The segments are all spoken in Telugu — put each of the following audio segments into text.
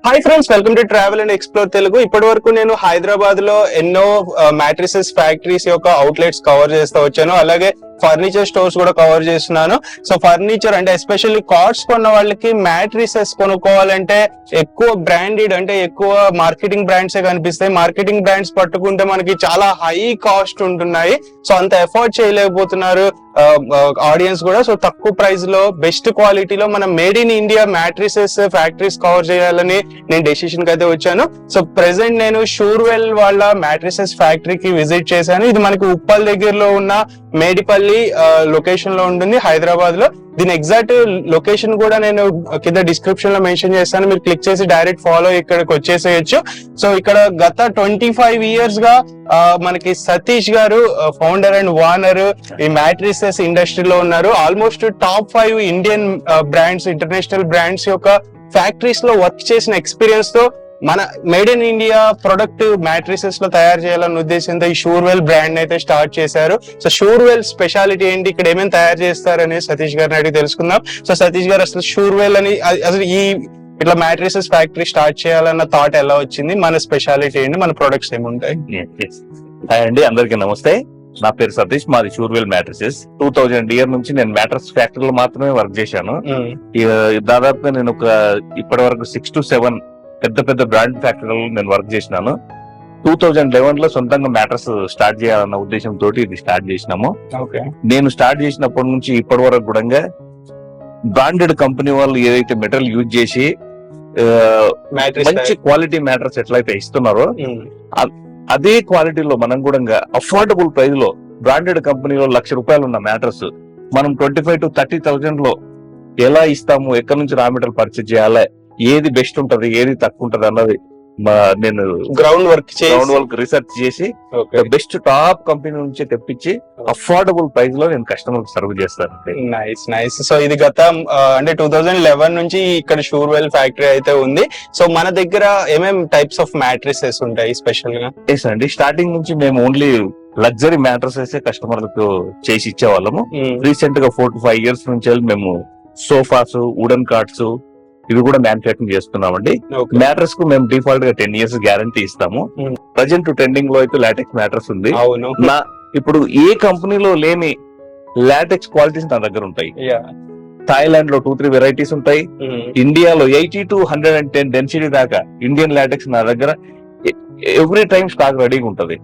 Hi friends, welcome to travel and explore Telugu. ఇప్పటి వరకు నేను హైదరాబాద్ లో ఎన్నో మ్యాట్రిసెస్ ఫ్యాక్టరీస్ యొక్క అవుట్లెట్స్ కవర్ చేస్తూ వచ్చాను. అలాగే ఫర్నిచర్ స్టోర్స్ కూడా కవర్ చేస్తున్నాను. సో ఫర్నిచర్ అంటే ఎస్పెషల్లీ కార్డ్స్ కొన్న వాళ్ళకి మ్యాట్రిసెస్ కొనుక్కోవాలంటే ఎక్కువ బ్రాండెడ్ అంటే ఎక్కువ మార్కెటింగ్ బ్రాండ్సే కనిపిస్తాయి. మార్కెటింగ్ బ్రాండ్స్ పట్టుకుంటే మనకి చాలా హై కాస్ట్ ఉంటున్నాయి. సో అంత ఎఫోర్డ్ చేయలేకపోతున్నారు ఆడియన్స్ కూడా. సో తక్కువ ప్రైస్ లో బెస్ట్ క్వాలిటీలో మనం made in India matrices factories cover చేయాలని నేను డెసిషన్ కి అయితే వచ్చాను. సో ప్రెసెంట్ నేను షూర్వెల్ వాళ్ళ మ్యాట్రిసెస్ ఫ్యాక్టరీకి విజిట్ చేశాను. ఇది మనకి ఉప్పల్ దగ్గరలో ఉన్న మేడిపల్లి లొకేషన్ లో ఉంటుంది హైదరాబాద్ లో. దీని ఎగ్జాక్ట్ లొకేషన్ కూడా నేను కింద డిస్క్రిప్షన్ లో మెన్షన్ చేస్తాను. మీరు క్లిక్ చేసి డైరెక్ట్ ఫాలో ఇక్కడికి వచ్చేసేయచ్చు. సో ఇక్కడ గత 25 years గా మనకి సతీష్ గారు ఫౌండర్ అండ్ ఓనర్ ఈ మ్యాట్రిసెస్ ఇండస్ట్రీలో ఉన్నారు. Almost top 5 Indian brands, international brands యొక్క ఫ్యాక్టరీస్ లో వర్క్ చేసిన ఎక్స్పీరియన్స్ తో మన made in India product matrices లో తయారు చేయాలన్న ఉద్దేశంతో ఈ షూర్వెల్ బ్రాండ్ అయితే స్టార్ట్ చేశారు. సో షూర్వెల్ స్పెషాలిటీ ఏంటి, ఇక్కడ ఏమేమి తయారు చేస్తారని సతీష్ గారిని అడిగి తెలుసుకుందాం. సో సతీష్ గారు, అసలు షూర్వెల్ అని అసలు ఈ ఇట్లా మ్యాట్రిసెస్ ఫ్యాక్టరీ స్టార్ట్ చేయాలన్న థాట్ ఎలా వచ్చింది, మన స్పెషాలిటీ ఏంటి, మన ప్రొడక్ట్స్ ఏముంటాయి? హాయ్ అండి, అందరికీ నమస్తే. నా పేరు సతీష్, మాది షూర్వెల్ మ్యాట్రిసెస్. 2000 year నుంచి నేను మ్యాట్రస్ ఫ్యాక్టరీలో మాత్రమే వర్క్ చేశాను. దాదాపుగా నేను ఇప్పటి వరకు 6 to 7 పెద్ద బ్రాండ్ ఫ్యాక్టరీలో నేను వర్క్ చేసినాను. 2011 లో సొంతంగా మ్యాట్రస్ స్టార్ట్ చేయాలన్న ఉద్దేశంతో ఇది స్టార్ట్ చేసినాము. నేను స్టార్ట్ చేసినప్పటి నుంచి ఇప్పటి వరకు కూడా బ్రాండెడ్ కంపెనీ వాళ్ళు ఏదైతే మెటీరియల్ యూజ్ చేసి మంచి క్వాలిటీ మ్యాట్రస్ ఎట్లయితే ఇస్తున్నారో అదే క్వాలిటీలో మనం కూడా అఫోర్డబుల్ ప్రైస్ లో బ్రాండెడ్ కంపెనీలో ₹1,00,000 ఉన్న మ్యాట్రస్ మనం 25,000 to 30,000 లో ఎలా ఇస్తాము, ఎక్కడి నుంచి రా మెటీరియల్ పర్చేజ్ చేయాలి, ఏది బెస్ట్ ఉంటది, ఏది తక్కువ ఉంటది అన్నది నేను గ్రౌండ్ వర్క్ రీసెర్చ్ చేసి బెస్ట్ టాప్ కంపెనీ నుంచి తెప్పించి అఫోర్డబుల్ ప్రైస్ లో నేను కస్టమర్ సర్వ్ చేస్తాను. నైస్. సో ఇది గత అంటే 2011 నుంచి ఇక్కడ షూర్వెల్ ఫ్యాక్టరీ అయితే ఉంది. సో మన దగ్గర ఏమేమి టైప్స్ ఆఫ్ మ్యాట్రిసెస్ ఉంటాయి స్పెషల్ గా? ఎస్ అండి, స్టార్టింగ్ నుంచి మేము ఓన్లీ లగ్జరీ మ్యాట్రసెస్ కస్టమర్లకు చేసి ఇచ్చేవాళ్ళము. రీసెంట్ గా 4 to 5 years నుంచి మేము సోఫాస్, వుడెన్ కార్డ్స్ ఇవి కూడా మ్యానుఫ్యాక్చరింగ్ చేస్తున్నామండి. మ్యాట్రస్ కు మేము డిఫాల్ట్ గా 10 years గ్యారంటీ ఇస్తాము. ప్రజెంట్ ట్రెండింగ్ లో అయితే లాటెక్స్ మ్యాట్రస్ ఉంది. ఇప్పుడు ఏ కంపెనీలో లేని లాటెక్స్ క్వాలిటీస్ నా దగ్గర ఉంటాయి. థాయిలాండ్ లో 2-3 వెరైటీస్ ఉంటాయి. ఇండియాలో 80 to 110 డెన్సిటీ దాకా ఇండియన్ లాటెక్స్ నా దగ్గర ఎవ్రీ టైం స్టాక్ రెడీగా ఉంటది.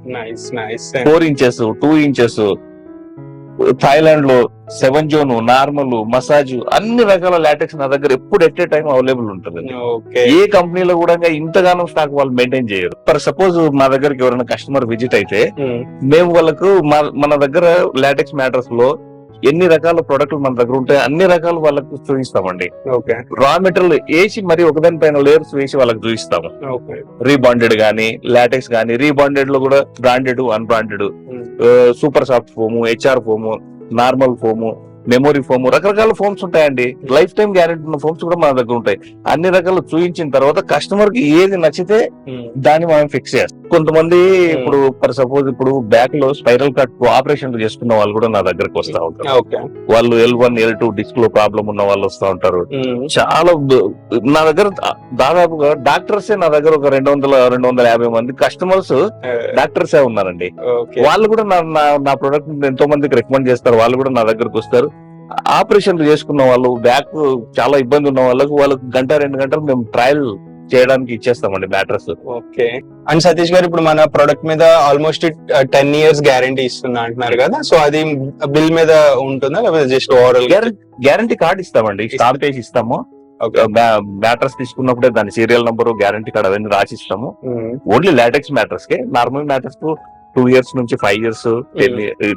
4 inches, 2 inches, థాయిలాండ్ లో 7 zone, నార్మల్, మసాజ్ అన్ని రకాల లాటెక్స్ నా దగ్గర ఎప్పుడు ఎట్ ఏ టైం అవైలబుల్ ఉంటుంది. ఏ కంపెనీలో కూడా ఇంతగానో స్టాక్ వాళ్ళు మెయింటైన్ చేయరు. ఫర్ సపోజ్ మా దగ్గరికి ఎవరైనా కస్టమర్ విజిట్ అయితే మేము వాళ్ళకు మన దగ్గర లాటెక్స్ మ్యాటర్స్ లో ఎన్ని రకాల ప్రొడక్ట్లు మన దగ్గర ఉంటాయి అన్ని రకాలు వాళ్ళకు చూపిస్తామండి. రా మెటీరియల్ వేసి మరి ఒకదాని పైన లేయర్స్ వేసి వాళ్ళకి చూపిస్తాము. రీబాండెడ్ గానీ, లాటెక్స్ గానీ, రీబాండెడ్ లో కూడా branded, unbranded, super soft foam, HR foam, normal foam, memory foam, రకరకాల ఫోమ్స్ ఉంటాయండి. లైఫ్ టైం గ్యారెంటీ ఉన్న ఫోమ్స్ కూడా మన దగ్గర ఉంటాయి. అన్ని రకాలు చూపించిన తర్వాత కస్టమర్ కి ఏది నచ్చితే దాన్ని మనం ఫిక్స్ చేస్తాం. కొంతమంది ఇప్పుడు ఫర్ సపోజ్ ఇప్పుడు బ్యాక్ లో స్పైరల్ కట్ ఆపరేషన్ చేసుకున్న వాళ్ళు కూడా నా దగ్గరకు వస్తా ఉంటారు. వాళ్ళు L1, L2 డిస్క్ లో ప్రాబ్లం ఉన్న వాళ్ళు వస్తా ఉంటారు. చాలా నా దగ్గర దాదాపుగా డాక్టర్సే నా దగ్గర ఒక 200-250 మంది కస్టమర్స్ డాక్టర్సే ఉన్నారండి. వాళ్ళు కూడా నా ప్రొడక్ట్ ఎంతో మందికి రికమెండ్ చేస్తారు. వాళ్ళు కూడా నా దగ్గరకు వస్తారు. ఆపరేషన్లు చేసుకున్న వాళ్ళు, బ్యాక్ చాలా ఇబ్బంది ఉన్న వాళ్ళకు 1-2 గంటలు మేము ట్రయల్ చేయడానికి ఇచ్చేస్తామండి మ్యాట్రస్. అండ్ సతీష్ గారు, ఇప్పుడు మన ప్రొడక్ట్ మీద ఆల్మోస్ట్ 10 years గ్యారంటీ ఇస్తున్నా అంటున్నారు కదా. సో అది బిల్ మీద ఉంటుందా లేకపోతే జస్ట్ ఓవరాల్ గ్యారంటీ కార్డ్ ఇస్తామండి, స్టాంప్ వేసి ఇస్తాము. మ్యాట్రస్ తీసుకున్నప్పుడే దాని సీరియల్ నంబర్, గ్యారంటీ కార్డ్ అవన్నీ రాసి ఇస్తాము. ఓన్లీ లాటెక్స్ మ్యాట్రస్ కే. నార్మల్ మ్యాట్రస్ కు 2 years నుంచి 5 years,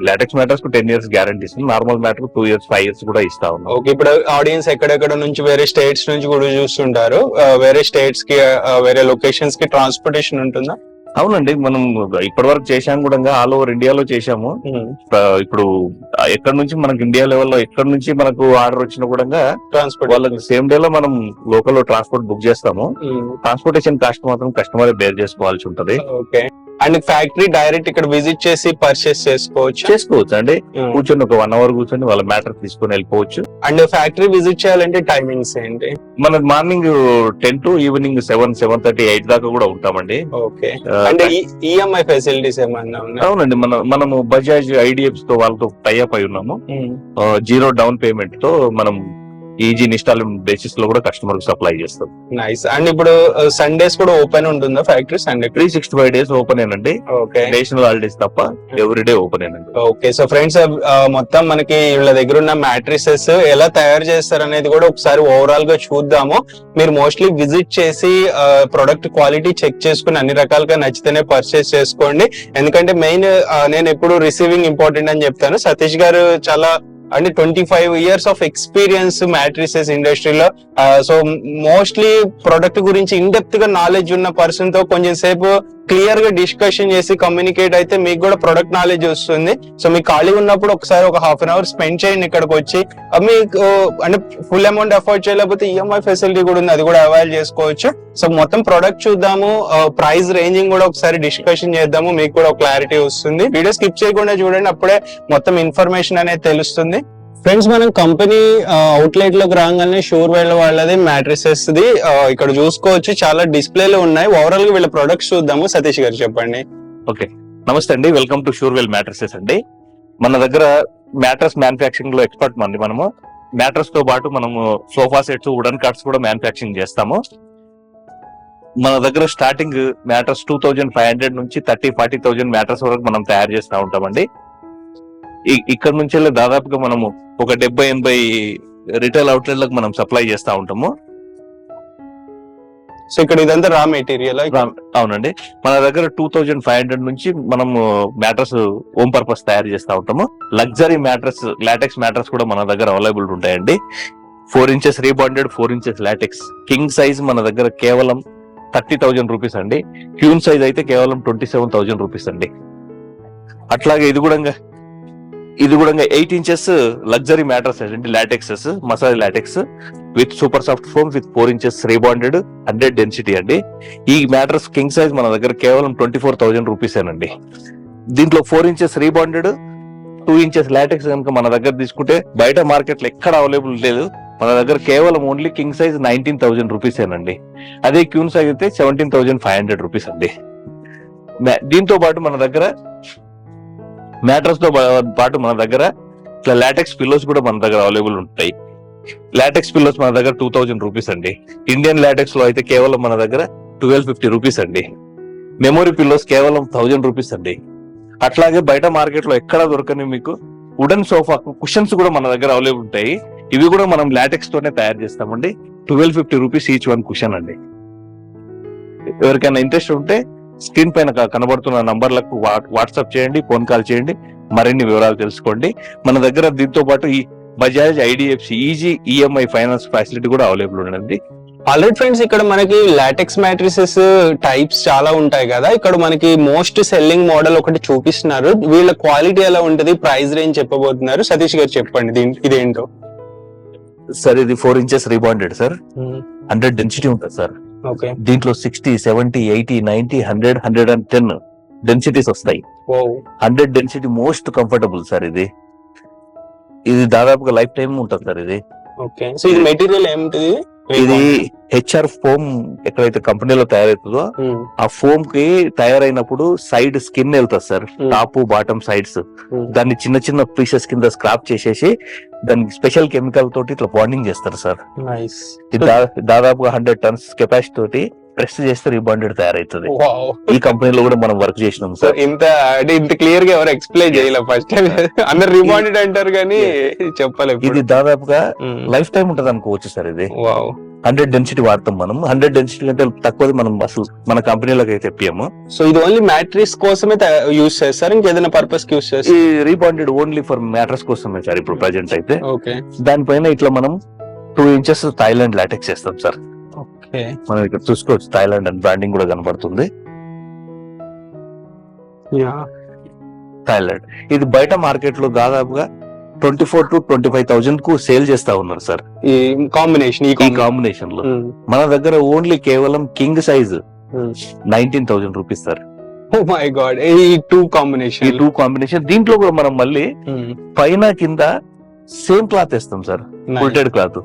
లాటెక్స్ మ్యాటర్స్ కు 10 years గ్యారంటీ ఇస్తుంది. నార్మల్ మ్యాటర్ 2 years, 5 years కూడా ఇస్తా ఉన్నాం. ఓకే, ఇప్పుడు ఆడియన్స్ ఎక్కడెక్కడ నుంచి వేరే స్టేట్స్ నుంచి కూడా చూస్తుంటారు. వేరే స్టేట్స్ కి, వేరే లొకేషన్స్ కి ట్రాన్స్పోర్టేషన్ ఉంటుందా? అవునండి, మనం ఇప్పటి వరకు చేశాము కూడా, ఆల్ ఓవర్ ఇండియాలో చేశాము. ఇప్పుడు ఎక్కడ నుంచి మనకు ఇండియా లెవెల్లో ఎక్కడి నుంచి మనకు ఆర్డర్ వచ్చినా కూడా ట్రాన్స్పోర్ట్ వాళ్ళకి సేమ్ డే లో మనం లోకల్ లో ట్రాన్స్పోర్ట్ బుక్ చేస్తాము. ట్రాన్స్పోర్టేషన్ కాస్ట్ మాత్రం కస్టమర్ బేర్ చేసుకోవాల్సి ఉంటది. అండ్ ఫ్యాక్టరీ డైరెక్ట్ ఇక్కడ విజిట్ చేసి పర్చేస్ చేసుకోవచ్చు. అండి. కూర్చొని ఒక 1 hour కూర్చొని వాళ్ళ మ్యాటర్ తీసుకొని వెళ్ళిపోవచ్చు. అండ్ ఫ్యాక్టరీ విజిట్ చేయాలంటే టైమింగ్స్ ఏంటి? మన మార్నింగ్ 10 to ఈవినింగ్ 7, 7:30, 8 దాకా కూడా ఉంటామండి. ఓకే. అంటే ఈఎంఐ ఫెసిలిటీస్ ఏమన్నా ఉన్నాయి? అవునండి. మనము బజాజ్, ఐడిఎఫ్సి తో వాళ్ళతో టైఅప్ అయి ఉన్నాము. 0 డౌన్ పేమెంట్ తో మనం ఈజీ ఇన్స్టాల్మెంట్ బేసిస్ లో కూడా కస్టమర్ సప్లై చేస్తాం. నైస్. అండ్ ఇప్పుడు సండేస్ కూడా ఓపెన్ ఉంటుందా ఫ్యాక్టరీ? సండే 365 days ఓపెన్ ఏనండి. ఓకే. నేషనల్ హాలిడేస్ తప్ప ఎవ్రీడే ఓపెన్ ఏనండి. ఓకే. సో ఫ్రెండ్స్, మొత్తం మనకి వీళ్ళ దగ్గర ఉన్న మ్యాట్రిసెస్ ఎలా తయారు చేస్తారు అనేది కూడా ఒకసారి ఓవరాల్ గా చూద్దాము. మీరు మోస్ట్లీ విజిట్ చేసి ప్రొడక్ట్ క్వాలిటీ చెక్ చేసుకుని అన్ని రకాలుగా నచ్చితేనే పర్చేస్ చేసుకోండి. ఎందుకంటే మెయిన్ నేను ఎప్పుడు రిసీవింగ్ ఇంపార్టెంట్ అని చెప్తాను. సతీష్ గారు చాలా అంటే 25 years ఆఫ్ ఎక్స్పీరియన్స్ మ్యాట్రిసెస్ ఇండస్ట్రీలో. సో మోస్ట్లీ ప్రొడక్ట్ గురించి ఇన్ డెప్త్ గా నాలెడ్జ్ ఉన్న పర్సన్ తో కొంచెం సేపు క్లియర్ గా డిస్కషన్ చేసి కమ్యూనికేట్ అయితే మీకు కూడా ప్రొడక్ట్ నాలెడ్జ్ వస్తుంది. సో మీకు ఖాళీ ఉన్నప్పుడు ఒకసారి ఒక 1/2 hour స్పెండ్ చేయండి ఇక్కడికి వచ్చి. మీకు అంటే ఫుల్ అమౌంట్ అఫోర్డ్ చేయలేకపోతే ఈఎంఐ ఫెసిలిటీ కూడా ఉంది, అది కూడా అవైల్ చేసుకోవచ్చు. సో మొత్తం ప్రొడక్ట్ చూద్దాము, ప్రైస్ రేంజింగ్ కూడా ఒకసారి డిస్కషన్ చేద్దాము, మీకు కూడా క్లారిటీ వస్తుంది. వీడియో స్కిప్ చేయకుండా చూడండి, అప్పుడే మొత్తం ఇన్ఫర్మేషన్ అనేది తెలుస్తుంది. ఫ్రెండ్స్, మనం కంపెనీ అవుట్లెట్ లోకి రాగానే షూర్ వేళ్ళ వాళ్ళది మ్యాట్రిసెస్ ది ఇక్కడ చూసుకోవచ్చు, చాలా డిస్ప్లేలు ఉన్నాయి. ఓవరాల్ గా వీళ్ళ ప్రొడక్ట్స్ చూద్దాము. సతీష్ గారు చెప్పండి. ఓకే, నమస్తే అండి. వెల్కమ్ టు షూర్వెల్ మ్యాట్రసెస్ అండి. మన దగ్గర మ్యాట్రస్ మ్యానుఫ్యాక్చరింగ్ లో ఎక్స్పర్ట్ మంది. మనము మ్యాట్రస్ తో పాటు మనము సోఫా సెట్స్, వుడెన్ కార్డ్స్ కూడా మ్యానుఫ్యాక్చరింగ్ చేస్తాము. మన దగ్గర స్టార్టింగ్ మ్యాట్రస్ 2500 నుంచి 30-40,000 మ్యాట్రస్ వరకు మనం తయారు చేస్తూ ఉంటామండి. ఇక్కడ నుంచి దాదాపుగా మనము ఒక 70-80 రిటైల్ అవుట్లెట్లకు మనం సప్లై చేస్తూ ఉంటాము. సో ఇక్కడ ఇదంతా రా మెటీరియల్? అవునండి. మన దగ్గర 2500 నుంచి మనము మ్యాట్రస్ హోమ్ పర్పస్ తయారు చేస్తూ ఉంటాము. లగ్జరీ మ్యాట్రస్, లాటెక్స్ మ్యాట్రస్ కూడా మన దగ్గర అవైలబుల్ ఉంటాయండి. 4 inches rebonded, 4 inches LaTeX. King size మన దగ్గర కేవలం 30,000 రూపీస్ అండి. క్యూన్ సైజ్ అయితే కేవలం 27,000 రూపీస్ అండి. అట్లాగే ఇది కూడా 8 inches లగ్జరీ మ్యాట్రస్ అండి, latexes, massage latex with super soft foam with 4 inches rebonded, 100 density అండి. ఈ మ్యాట్రస్ కింగ్ సైజ్ మన దగ్గర కేవలం 24,000 రూపీస్ అండి. దీంట్లో 4 inches రీబాండెడ్, 2 inches లాటెక్స్ కనుక మన దగ్గర తీసుకుంటే బయట మార్కెట్ లో ఎక్కడ అవైలబుల్ లేదు. మన దగ్గర కేవలం ఓన్లీ కింగ్ సైజ్ 19,000 రూపీస్ అండి. అదే క్యూన్ సైజ్ అయితే 17,500 రూపీస్ అండి. దీంతో పాటు మన దగ్గర మ్యాట్రస్ తో పాటు మన దగ్గర ఇట్లా లాటెక్స్ పిల్లోస్ కూడా మన దగ్గర అవైలబుల్ ఉంటాయి. లాటెక్స్ పిల్లోస్ మన దగ్గర 2,000 రూపీస్ అండి. ఇండియన్ లాటెక్స్ లో అయితే కేవలం మన దగ్గర 1250 రూపీస్ అండి. మెమొరీ పిల్లోస్ కేవలం 1000 రూపీస్ అండి. అట్లాగే బయట మార్కెట్ లో ఎక్కడ దొరకని మీకు వుడెన్ సోఫా కుషన్స్ కూడా మన దగ్గర అవైలబుల్ ఉంటాయి. ఇవి కూడా మనం లాటెక్స్ తోనే తయారు చేస్తామండి. 1250 రూపీస్ ఈచ్ వన్ కుషన్ అండి. ఎవరికైనా ఇంట్రెస్ట్ ఉంటే స్క్రీన్ పైన కనబడుతున్న నంబర్లకు వాట్సాప్ చేయండి, ఫోన్ కాల్ చేయండి, మరిన్ని వివరాలు తెలుసుకోండి. మన దగ్గర దీంతో పాటు ఈ Bajaj, IDFC easy EMI finance facility కూడా అవైలబుల్ ఉందండి. ఆల్రెడీ ఫ్రెండ్స్, ఇక్కడ మనకి లాటెక్స్ మ్యాట్రిసెస్ టైప్స్ చాలా ఉంటాయి కదా. ఇక్కడ మనకి మోస్ట్ సెల్లింగ్ మోడల్ ఒకటి చూపిస్తున్నారు. వీళ్ళ క్వాలిటీ ఎలా ఉంటుంది, ప్రైస్ రేంజ్ చెప్పబోతున్నారు. సతీష్ గారు చెప్పండి ఇదేంటో. సార్ ఇది 4 inches రీబాండెడ్ సార్, 100 డెన్సిటీ ఉంటుంది సార్. ఓకే. దీంట్లో 60, 70, 80, 90, 100, 110 డెన్సిటీస్ వస్తాయి. 100 డెన్సిటీ మోస్ట్ కంఫర్టబుల్ సార్. ఇది దాదాపుగా లైఫ్ టైం ఉంటుంది సార్ ఇది. ఓకే. సో ఇది మెటీరియల్ ఏమిటి? ఇది హెచ్ఆర్ ఫోమ్ ఎక్కడైతే కంపెనీలో తయారవుతుందో ఆ ఫోమ్ కి తయారైనప్పుడు సైడ్ స్కిన్ వెళ్తుంది సార్, టాప్ బాటమ్ సైడ్స్. దాన్ని చిన్న చిన్న పీసెస్ కింద స్క్రాప్ చేసేసి దానికి స్పెషల్ కెమికల్ తోటి ఇట్లా బాండింగ్ చేస్తారు సార్. దాదాపుగా 100 tons కెపాసిటీ తోటి ప్రెస్ చేస్తే రీబాండెడ్ తయారైతుంది. ఈ కంపెనీలో కూడా మనం వర్క్ చేసినాం సార్. ఇంత క్లియర్ గా ఎవరు ఎక్స్ప్లెయిన్ చేయలేదు. ఫస్ట్ టైం అందరు రీబాండెడ్ అంటారు కానీ చెప్పలేదు. ఇది దాదాపుగా లైఫ్ టైం ఉంటది అనుకోవచ్చు సార్. ఇది 100 డెన్సిటీ వాడతాం మనం. 100 డెన్సిటీ కంటే తక్కువ మనం అసలు మన కంపెనీలోకి అయితే తెప్పియము. సో ఇది ఓన్లీ మ్యాట్రిక్స్ కోసమే యూజ్ చేస్తారు, ఇంకేదైనా పర్పస్ కి యూజ్ చేస్తారు? ఈ రీబాండెడ్ ఓన్లీ ఫర్ మ్యాట్రస్ కోసమే సార్ ఇప్పుడు ప్రెజెంట్ అయితే. ఓకే. దానిపైన ఇట్లా మనం 2 inches థాయిలాండ్ లాటెక్స్ చేస్తాం సార్. మనం ఇక్కడ చూసుకోవచ్చు, థాయిలాండ్ అండ్ బ్రాండింగ్ కూడా కనబడుతుంది. థాయిలాండ్ ఇది బయట మార్కెట్ లో దాదాపుగా 24,000 to 25,000 కు సేల్ చేస్తా ఉన్నారు సార్. ఈ కాంబినేషన్ లో మన దగ్గర ఓన్లీ కేవలం king size 19,000 rupees sir. Oh my god, ఈ టూ ఈ కాంబినేషన్. 2 కాంబినేషన్. దీంట్లో కూడా మనం మళ్ళీ పైన కింద సేమ్ క్లాత్ వేస్తాం సార్, కుల్టెడ్ క్లాత్.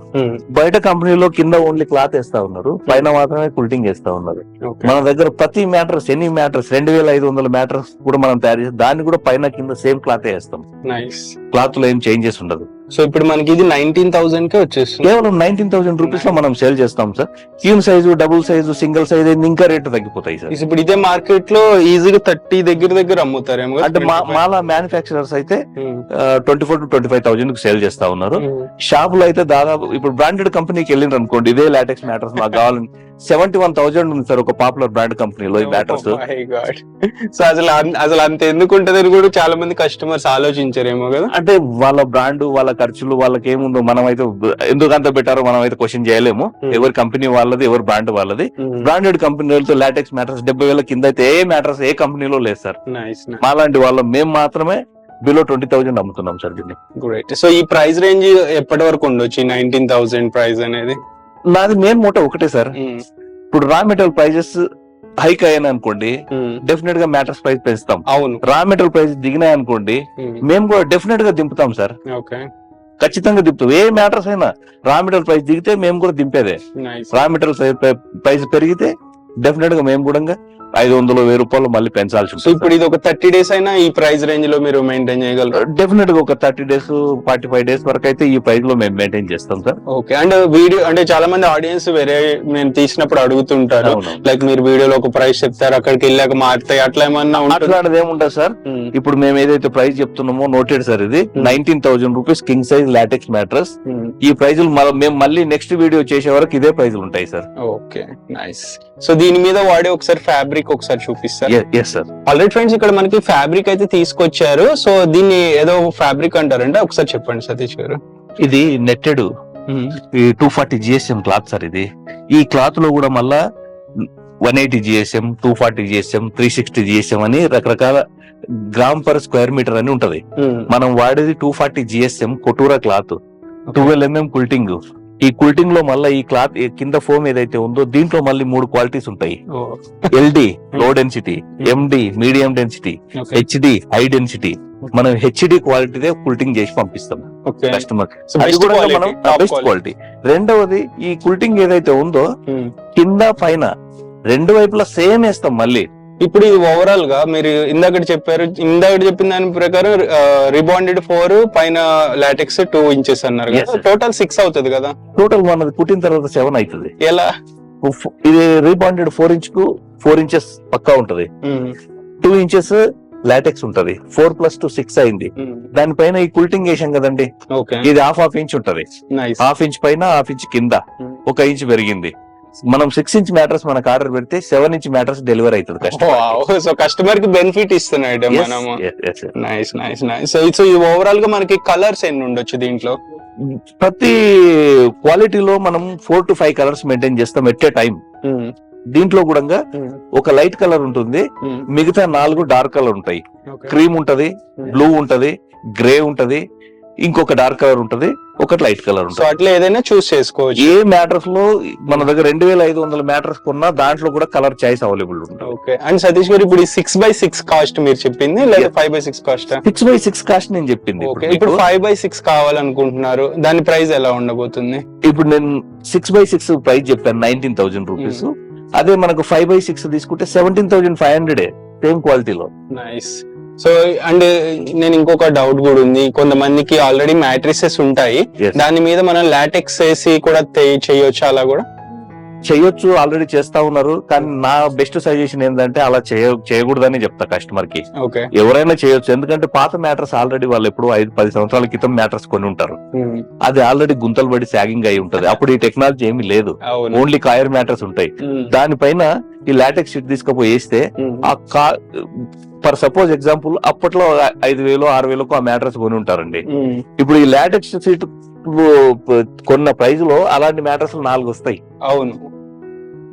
బయట కంపెనీలో కింద ఓన్లీ క్లాత్ వేస్తా ఉన్నారు, పైన మాత్రమే కుల్టింగ్ వేస్తా ఉన్నారు. మన దగ్గర ప్రతి మ్యాట్రస్, ఎనీ మ్యాట్రస్ 2500 మ్యాట్రస్ కూడా మనం తయారు చేసి దాన్ని కూడా పైన కింద సేమ్ క్లాత్ వేస్తాం. నైస్. క్లాత్ లో ఏం చేంజెస్ ఉండదు. సో ఇప్పుడు మనకి ఇది 19,000 కే వచ్చేస్తుంది. కేవలం 19,000 రూపీస్ లో మనం సేల్ చేస్తాం sir. క్యూన్ size, double size, single size ఇంకా రేటు తగ్గిపోతాయి సార్. ఇప్పుడు ఇదే మార్కెట్ లో ఈజీగా 30 దగ్గర అమ్ముతారేమో కదా? అంటే మాలా మ్యానుఫ్యాక్చరర్స్ అయితే 24,000 to 25,000 కి సేల్ చేస్తా ఉన్నారు. షాప్ లో అయితే దాదాపు ఇప్పుడు బ్రాండెడ్ కంపెనీకి వెళ్ళిండ్రు అనుకోండి, ఇదే లాటెక్స్ మ్యాటర్స్ మాకు కావాలని 71,000 ఉంది సార్ ఒక పాపులర్ బ్రాండ్ కంపెనీలో ఈ మ్యాటర్స్. సో అసలు అంత ఎందుకు ఉంటదని కూడా చాలా మంది కస్టమర్స్ ఆలోచించారేమో కదా. అంటే వాళ్ళ బ్రాండ్, వాళ్ళ ఖర్చులు, వాళ్ళకి ఏముందో మనం అయితే ఎందుకు అంత పెట్టారో మనం అయితే క్వశ్చన్ చేయలేము. ఎవరి కంపెనీ వాళ్ళది, ఎవరి బ్రాండ్ వాళ్ళది. బ్రాండెడ్ కంపెనీలతో లాటెక్స్ మ్యాటర్స్ 70,000 కింద అయితే ఏ మ్యాటర్స్ ఏ కంపెనీలో లేదు సార్. మాలాంటి వాళ్ళం మేము మాత్రమే బిలో 20,000 అమ్ముతున్నాం సార్ దీన్ని. గ్రేట్. సో ఈ ప్రైస్ రేంజ్ ఎప్పటి వరకు ఉండొచ్చు 19,000 ప్రైస్ అనేది? నాది మెయిన్ మోటో ఒకటే సార్, ఇప్పుడు రా మెటీరియల్ ప్రైజెస్ హైక్ అయ్యాను అనుకోండి, డెఫినెట్ గా మ్యాటర్స్ ప్రైస్ పెంచుతాం. అవును. రా మెటీరియల్ ప్రైస్ దిగినాయి అనుకోండి, మేము కూడా డెఫినెట్ గా దింపుతాం సార్. ఖచ్చితంగా దింపుతాం. ఏ మ్యాటర్స్ అయినా రా మెటీరియల్ ప్రైస్ దిగితే మేము కూడా దింపేదే. రా మెటీరియల్ ప్రైస్ పెరిగితే డెఫినెట్ గా మేము కూడా 500-1000 రూపాయలు మళ్ళీ పెంచాల్సి ఉంటుంది. ఇప్పుడు ఇది ఒక 30 days అయినా ఈ ప్రైస్ రేంజ్ లో మీరు మెయింటైన్ చేయగలరు? డెఫినెట్ గా ఒక 30 days 45 days వరకు అయితే ఈ ప్రైస్ లో మేము మెయింటైన్ చేస్తాం సార్. ఓకే. అండ్ వీడియో అంటే చాలా మంది ఆడియన్స్ వేరే నేను తీసినప్పుడు అడుగుతుంటారు, లైక్ మీరు వీడియోలో ఒక ప్రైస్ చెప్తారు, అక్కడికి వెళ్ళాక మారుతాయి, అట్లా ఏమన్నా మాట్లాడేది ఏముంటుంది సార్. ఇప్పుడు మేము ఏదైతే ప్రైస్ చెప్తున్నామో నోటెడ్ సార్, ఇది 19,000 rupees king size LaTeX mattress. ఈ ప్రైజులు మేము మళ్ళీ నెక్స్ట్ వీడియో చేసే వరకు ఇదే ప్రైజులు ఉంటాయి సార్. Okay, nice. సో దీని మీద వాడే ఒకసారి ఫ్యాబ్రిక్ ఒకసారి చూపిస్తారు? yes sir. ఆల్రెడీ ఫ్రెండ్స్ ఇక్కడ మనకి ఫ్యాబ్రిక్ అయితే తీసుకొచ్చారు. సో దీన్ని ఏదో ఫ్యాబ్రిక్ అంటారంటే ఒకసారి చెప్పండి సతీష్ గారు. ఇది నెట్టెడ్ 240 GSM క్లాత్ సార్. ఇది ఈ క్లాత్ లో కూడా మళ్ళా 180 GSM, 240 GSM, 360 GSM అని రకరకాల గ్రామ్ పర్ స్క్వేర్ మీటర్ అని ఉంటది. మనం వాడేది 240 GSM కొటూరా క్లాత్, 12 mm కుల్టింగ్. ఈ కుల్టింగ్ లో మళ్ళీ ఈ క్లాత్ కింద ఫోమ్ ఏదైతే ఉందో దీంట్లో మళ్ళీ 3 క్వాలిటీస్ ఉంటాయి. LD low density, MD medium density, HD high density. మనం HD క్వాలిటీదే కుల్టింగ్ చేసి పంపిస్తాం కస్టమర్. అది కూడా మనం బెస్ట్ క్వాలిటీ. రెండవది ఈ కుల్టింగ్ ఏదైతే ఉందో కింద పైన రెండు వైపులా సేమ్ వేస్తాం మళ్ళీ. ఇప్పుడు ఇది ఓవరాల్ గా మీరు ఇందాక చెప్పిన దాని ప్రకారం రిబాండెడ్ 4 పైన లాటెక్స్ 2 inches అన్నారు కదా, టోటల్ 6 అవుతుంది కదా? టోటల్ మనది కుట్టిన తర్వాత 7 అవుతుంది. ఎలా? ఇది రీబాండెడ్ 4 inch కు 4 inches పక్కా ఉంటది, 2 inches లాటెక్స్ ఉంటది. 4+2 6 అయింది. దానిపైన ఈ కుల్టింగ్ వేసాం కదండి, ఇది హాఫ్ ఇంచ్ ఉంటది. హాఫ్ ఇంచ్ పైన హాఫ్ ఇంచ్ కింద 1 inch పెరిగింది. మనం 6 inch మ్యాట్రస్ మనకు ఆర్డర్ పెడితే 7 inch మ్యాట్రస్ డెలివరీ అవుతుంది. సో కస్టమర్ కి బెనిఫిట్ ఇస్తున్నాడు మనము. Nice nice nice. సో ఈ ఓవరాల్ గా మనకి కలర్స్ ఎన్ని ఉండొచ్చు దీంట్లో? ప్రతి క్వాలిటీలో మనం 4 to 5 కలర్స్ మెయింటైన్ చేస్తాం ఎట్ ఏ టైం. దీంట్లో కూడా ఒక లైట్ కలర్ ఉంటుంది, మిగతా 4 డార్క్ కలర్ ఉంటాయి. క్రీమ్ ఉంటది, బ్లూ ఉంటది, గ్రే ఉంటది, ఇంకొక డార్క్ కలర్ ఉంటది, ఒకటి లైట్ కలర్ ఉంటుంది. అట్లా ఏదైనా చూస్ చేసుకోవచ్చు. ఏ మ్యాటర్స్ లో మన దగ్గర 2,500 మ్యాటర్స్ కొన్నా దాంట్లో కూడా కలర్ చాయిస్ అవైలబుల్ ఉంటుంది. ఓకే. అండ్ సతీష్ గారు ఇప్పుడు 6x6 కాస్ట్ మీరు చెప్పింది, లేదా 5x6 కాస్ట్? 6x6 కాస్ట్ నేను చెప్పింది. ఇప్పుడు 5x6 కావాలనుకుంటున్నారు, దాని ప్రైస్ ఎలా ఉండబోతుంది? ఇప్పుడు నేను 6x6 ప్రైస్ చెప్పాను 19,000 రూపీస్. అదే మనకు 5x6 తీసుకుంటే 17,500 సేమ్ క్వాలిటీలో. నైస్. సో అండ్ నేను ఇంకొక డౌట్ కూడా ఉంది, కొంతమందికి ఆల్రెడీ మ్యాట్రిసెస్ ఉంటాయి, దాని మీద మనం లాటెక్స్ వేసి కూడా చేయొచ్చు? అలా కూడా చేయొచ్చు, ఆల్రెడీ చేస్తా ఉన్నారు. కానీ నా బెస్ట్ సజెషన్ ఏంటంటే అలా చేయకూడదని చెప్తా కస్టమర్ కి. ఎవరైనా చేయొచ్చు, ఎందుకంటే పాత మ్యాటర్స్ ఆల్రెడీ వాళ్ళు ఎప్పుడు 5-10 సంవత్సరాల క్రితం మ్యాటర్స్ కొని ఉంటారు. అది ఆల్రెడీ గుంతలు పడి సాగింగ్ అయి ఉంటది. అప్పుడు ఈ టెక్నాలజీ ఏమీ లేదు, ఓన్లీ కాయర్ మ్యాటర్స్ ఉంటాయి. దానిపైన ఈ లాటెక్స్ షీట్ తీసుకుపోయి వేస్తే ఫర్ సపోజ్ ఎగ్జాంపుల్ అప్పట్లో 5,000-6,000 ఆ మ్యాటర్స్ కొని ఉంటారండి. ఇప్పుడు ఈ లాటెక్స్ షీట్ కొన్న ప్రైజ్ లో అలాంటి మ్యాటర్స్ 4 వస్తాయి. అవును.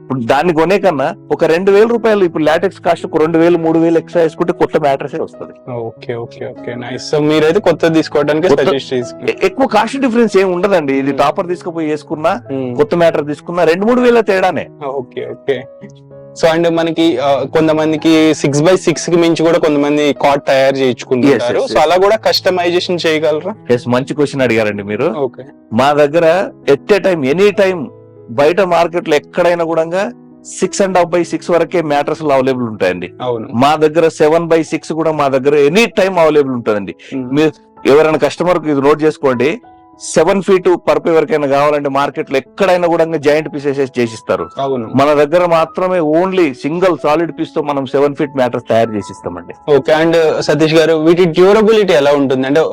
ఇప్పుడు దాన్ని కొనే కన్నా ఒక 2,000 రూపాయలు ఇప్పుడు లాటెక్స్ కాస్ట్ 2,000-3,000 ఎక్స్ట్రా వేసుకుంటే కొత్త మ్యాటర్స్ వస్తుంది. Okay okay okay, nice. So మీరైతే కొత్తది తీసుకోవడానికి ఎక్కువ కాస్ట్ డిఫరెన్స్ ఏమి ఉండదండి. ఇది టాపర్ తీసుకుపోయి వేసుకున్నా కొత్త మ్యాటర్ తీసుకున్నా 2-3 వేల తేడానే. Okay okay. సో అండ్ మనకి కొంతమందికి 6x6 కి మించి కూడా కొంతమంది కాట్ తయారు చేయించుకుంటారు. Yes, yes, సో అలా కూడా కస్టమైజేషన్ చేయగలరా? ఎస్, మంచి క్వశ్చన్ అడిగారండి మీరు. ఓకే. మా దగ్గర at a time any time బయట మార్కెట్ లో ఎక్కడైనా కూడా 6.5x6 వరకే మ్యాట్రస్ అవైలబుల్ ఉంటాయండి. అవును. మా దగ్గర 7x6 కూడా మా దగ్గర ఎనీ టైం అవైలబుల్ ఉంటుందండి. మీరు ఎవరైనా కస్టమర్ కి ఇది నోట్ చేసుకోండి, 7 feet పరుపు ఎవరికైనా కావాలంటే మార్కెట్ లో ఎక్కడైనా కూడా జాయింట్ పీసెస్ చేసిస్తారు. అవును. మన దగ్గర మాత్రమే ఓన్లీ సింగిల్ సాలిడ్ పీస్ తో మనం 7 feet మ్యాట్రస్ తయారు చేసిస్తామండి. ఓకే. అండ్ సతీష్ గారు, వీటి డ్యూరబిలిటీ ఎలా ఉంటుంది? అంటే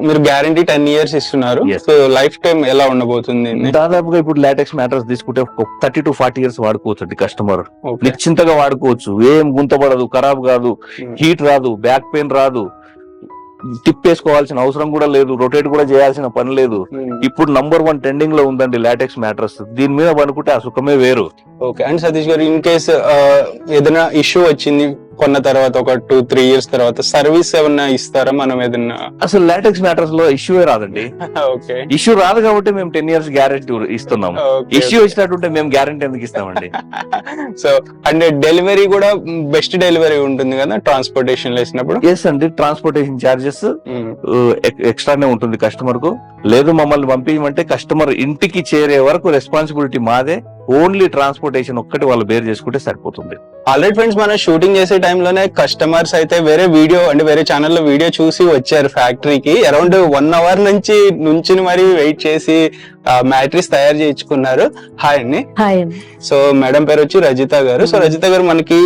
మీరు గ్యారంటీ 10 years ఇస్తున్నారు. Yes. సో లైఫ్ టైం ఎలా ఉండబోతుంది? దాదాపుగా ఇప్పుడు లాటెక్స్ మ్యాట్రస్ తీసుకుంటే 30 to 40 years వాడుకోవచ్చు కస్టమర్. ఓకే. నిశ్చింతగా వాడుకోవచ్చు, ఏం గుంతపడదు, ఖరాబ్ కాదు, హీట్ రాదు, బ్యాక్ పెయిన్ రాదు, తిప్పేసుకోవాల్సిన అవసరం కూడా లేదు, రొటేట్ కూడా చేయాల్సిన పని లేదు. ఇప్పుడు #1 ట్రెండింగ్ లో ఉందండి లాటెక్స్ మ్యాట్రస్. దీని మీద పనుకుంటే ఆ సుఖమే వేరు. ఓకే. అండ్ సతీష్ గారు, ఇన్ కేస్ ఏదైనా ఇష్యూ వచ్చింది కొన్న తర్వాత ఒక 2-3 years తర్వాత సర్వీస్ ఏమన్నా ఇస్తారా మనం ఏదన్నా? అసలు లాటెక్స్ మ్యాట్రస్ లో ఇష్యూ రాదండి. ఓకే. ఇష్యూ రాదు కాబట్టి మేము 10 years గ్యారెంటీ ఇస్తున్నాం. ఇష్యూ ఇచ్చినట్టుంటే మేము గ్యారెంటీ ఎందుకు ఇస్తామండి? సో అంటే డెలివరీ కూడా బెస్ట్ డెలివరీ ఉంటుంది కదా ట్రాన్స్పోర్టేషన్ లో వేసినప్పుడు? ఎస్ అండి, ట్రాన్స్పోర్టేషన్ చార్జెస్ ఎక్స్ట్రానే ఉంటుంది కస్టమర్ కు. లేదు మమ్మల్ని పంపించమంటే కస్టమర్ ఇంటికి చేరే వరకు రెస్పాన్సిబిలిటీ మాదే. ఓన్లీ ట్రాన్స్పోర్టేషన్ ఒక్కటి వాళ్ళు బేర్ చేసుకుంటే సరిపోతుంది. ఆల్రెడీ ఫ్రెండ్స్, మనం షూటింగ్ చేసే టైంలోనే కస్టమర్స్ అయితే వేరే ఛానల్లో వీడియో చూసి వచ్చారు ఫ్యాక్టరీకి. అరౌండ్ 1 hour నుంచి మరి వెయిట్ చేసి మ్యాట్రిక్స్ తయారు చేయించుకున్నారు. హాయ్ అండి. హాయ్. సో మేడం పేరు వచ్చి రజిత గారు. సో రజిత గారు, మనకి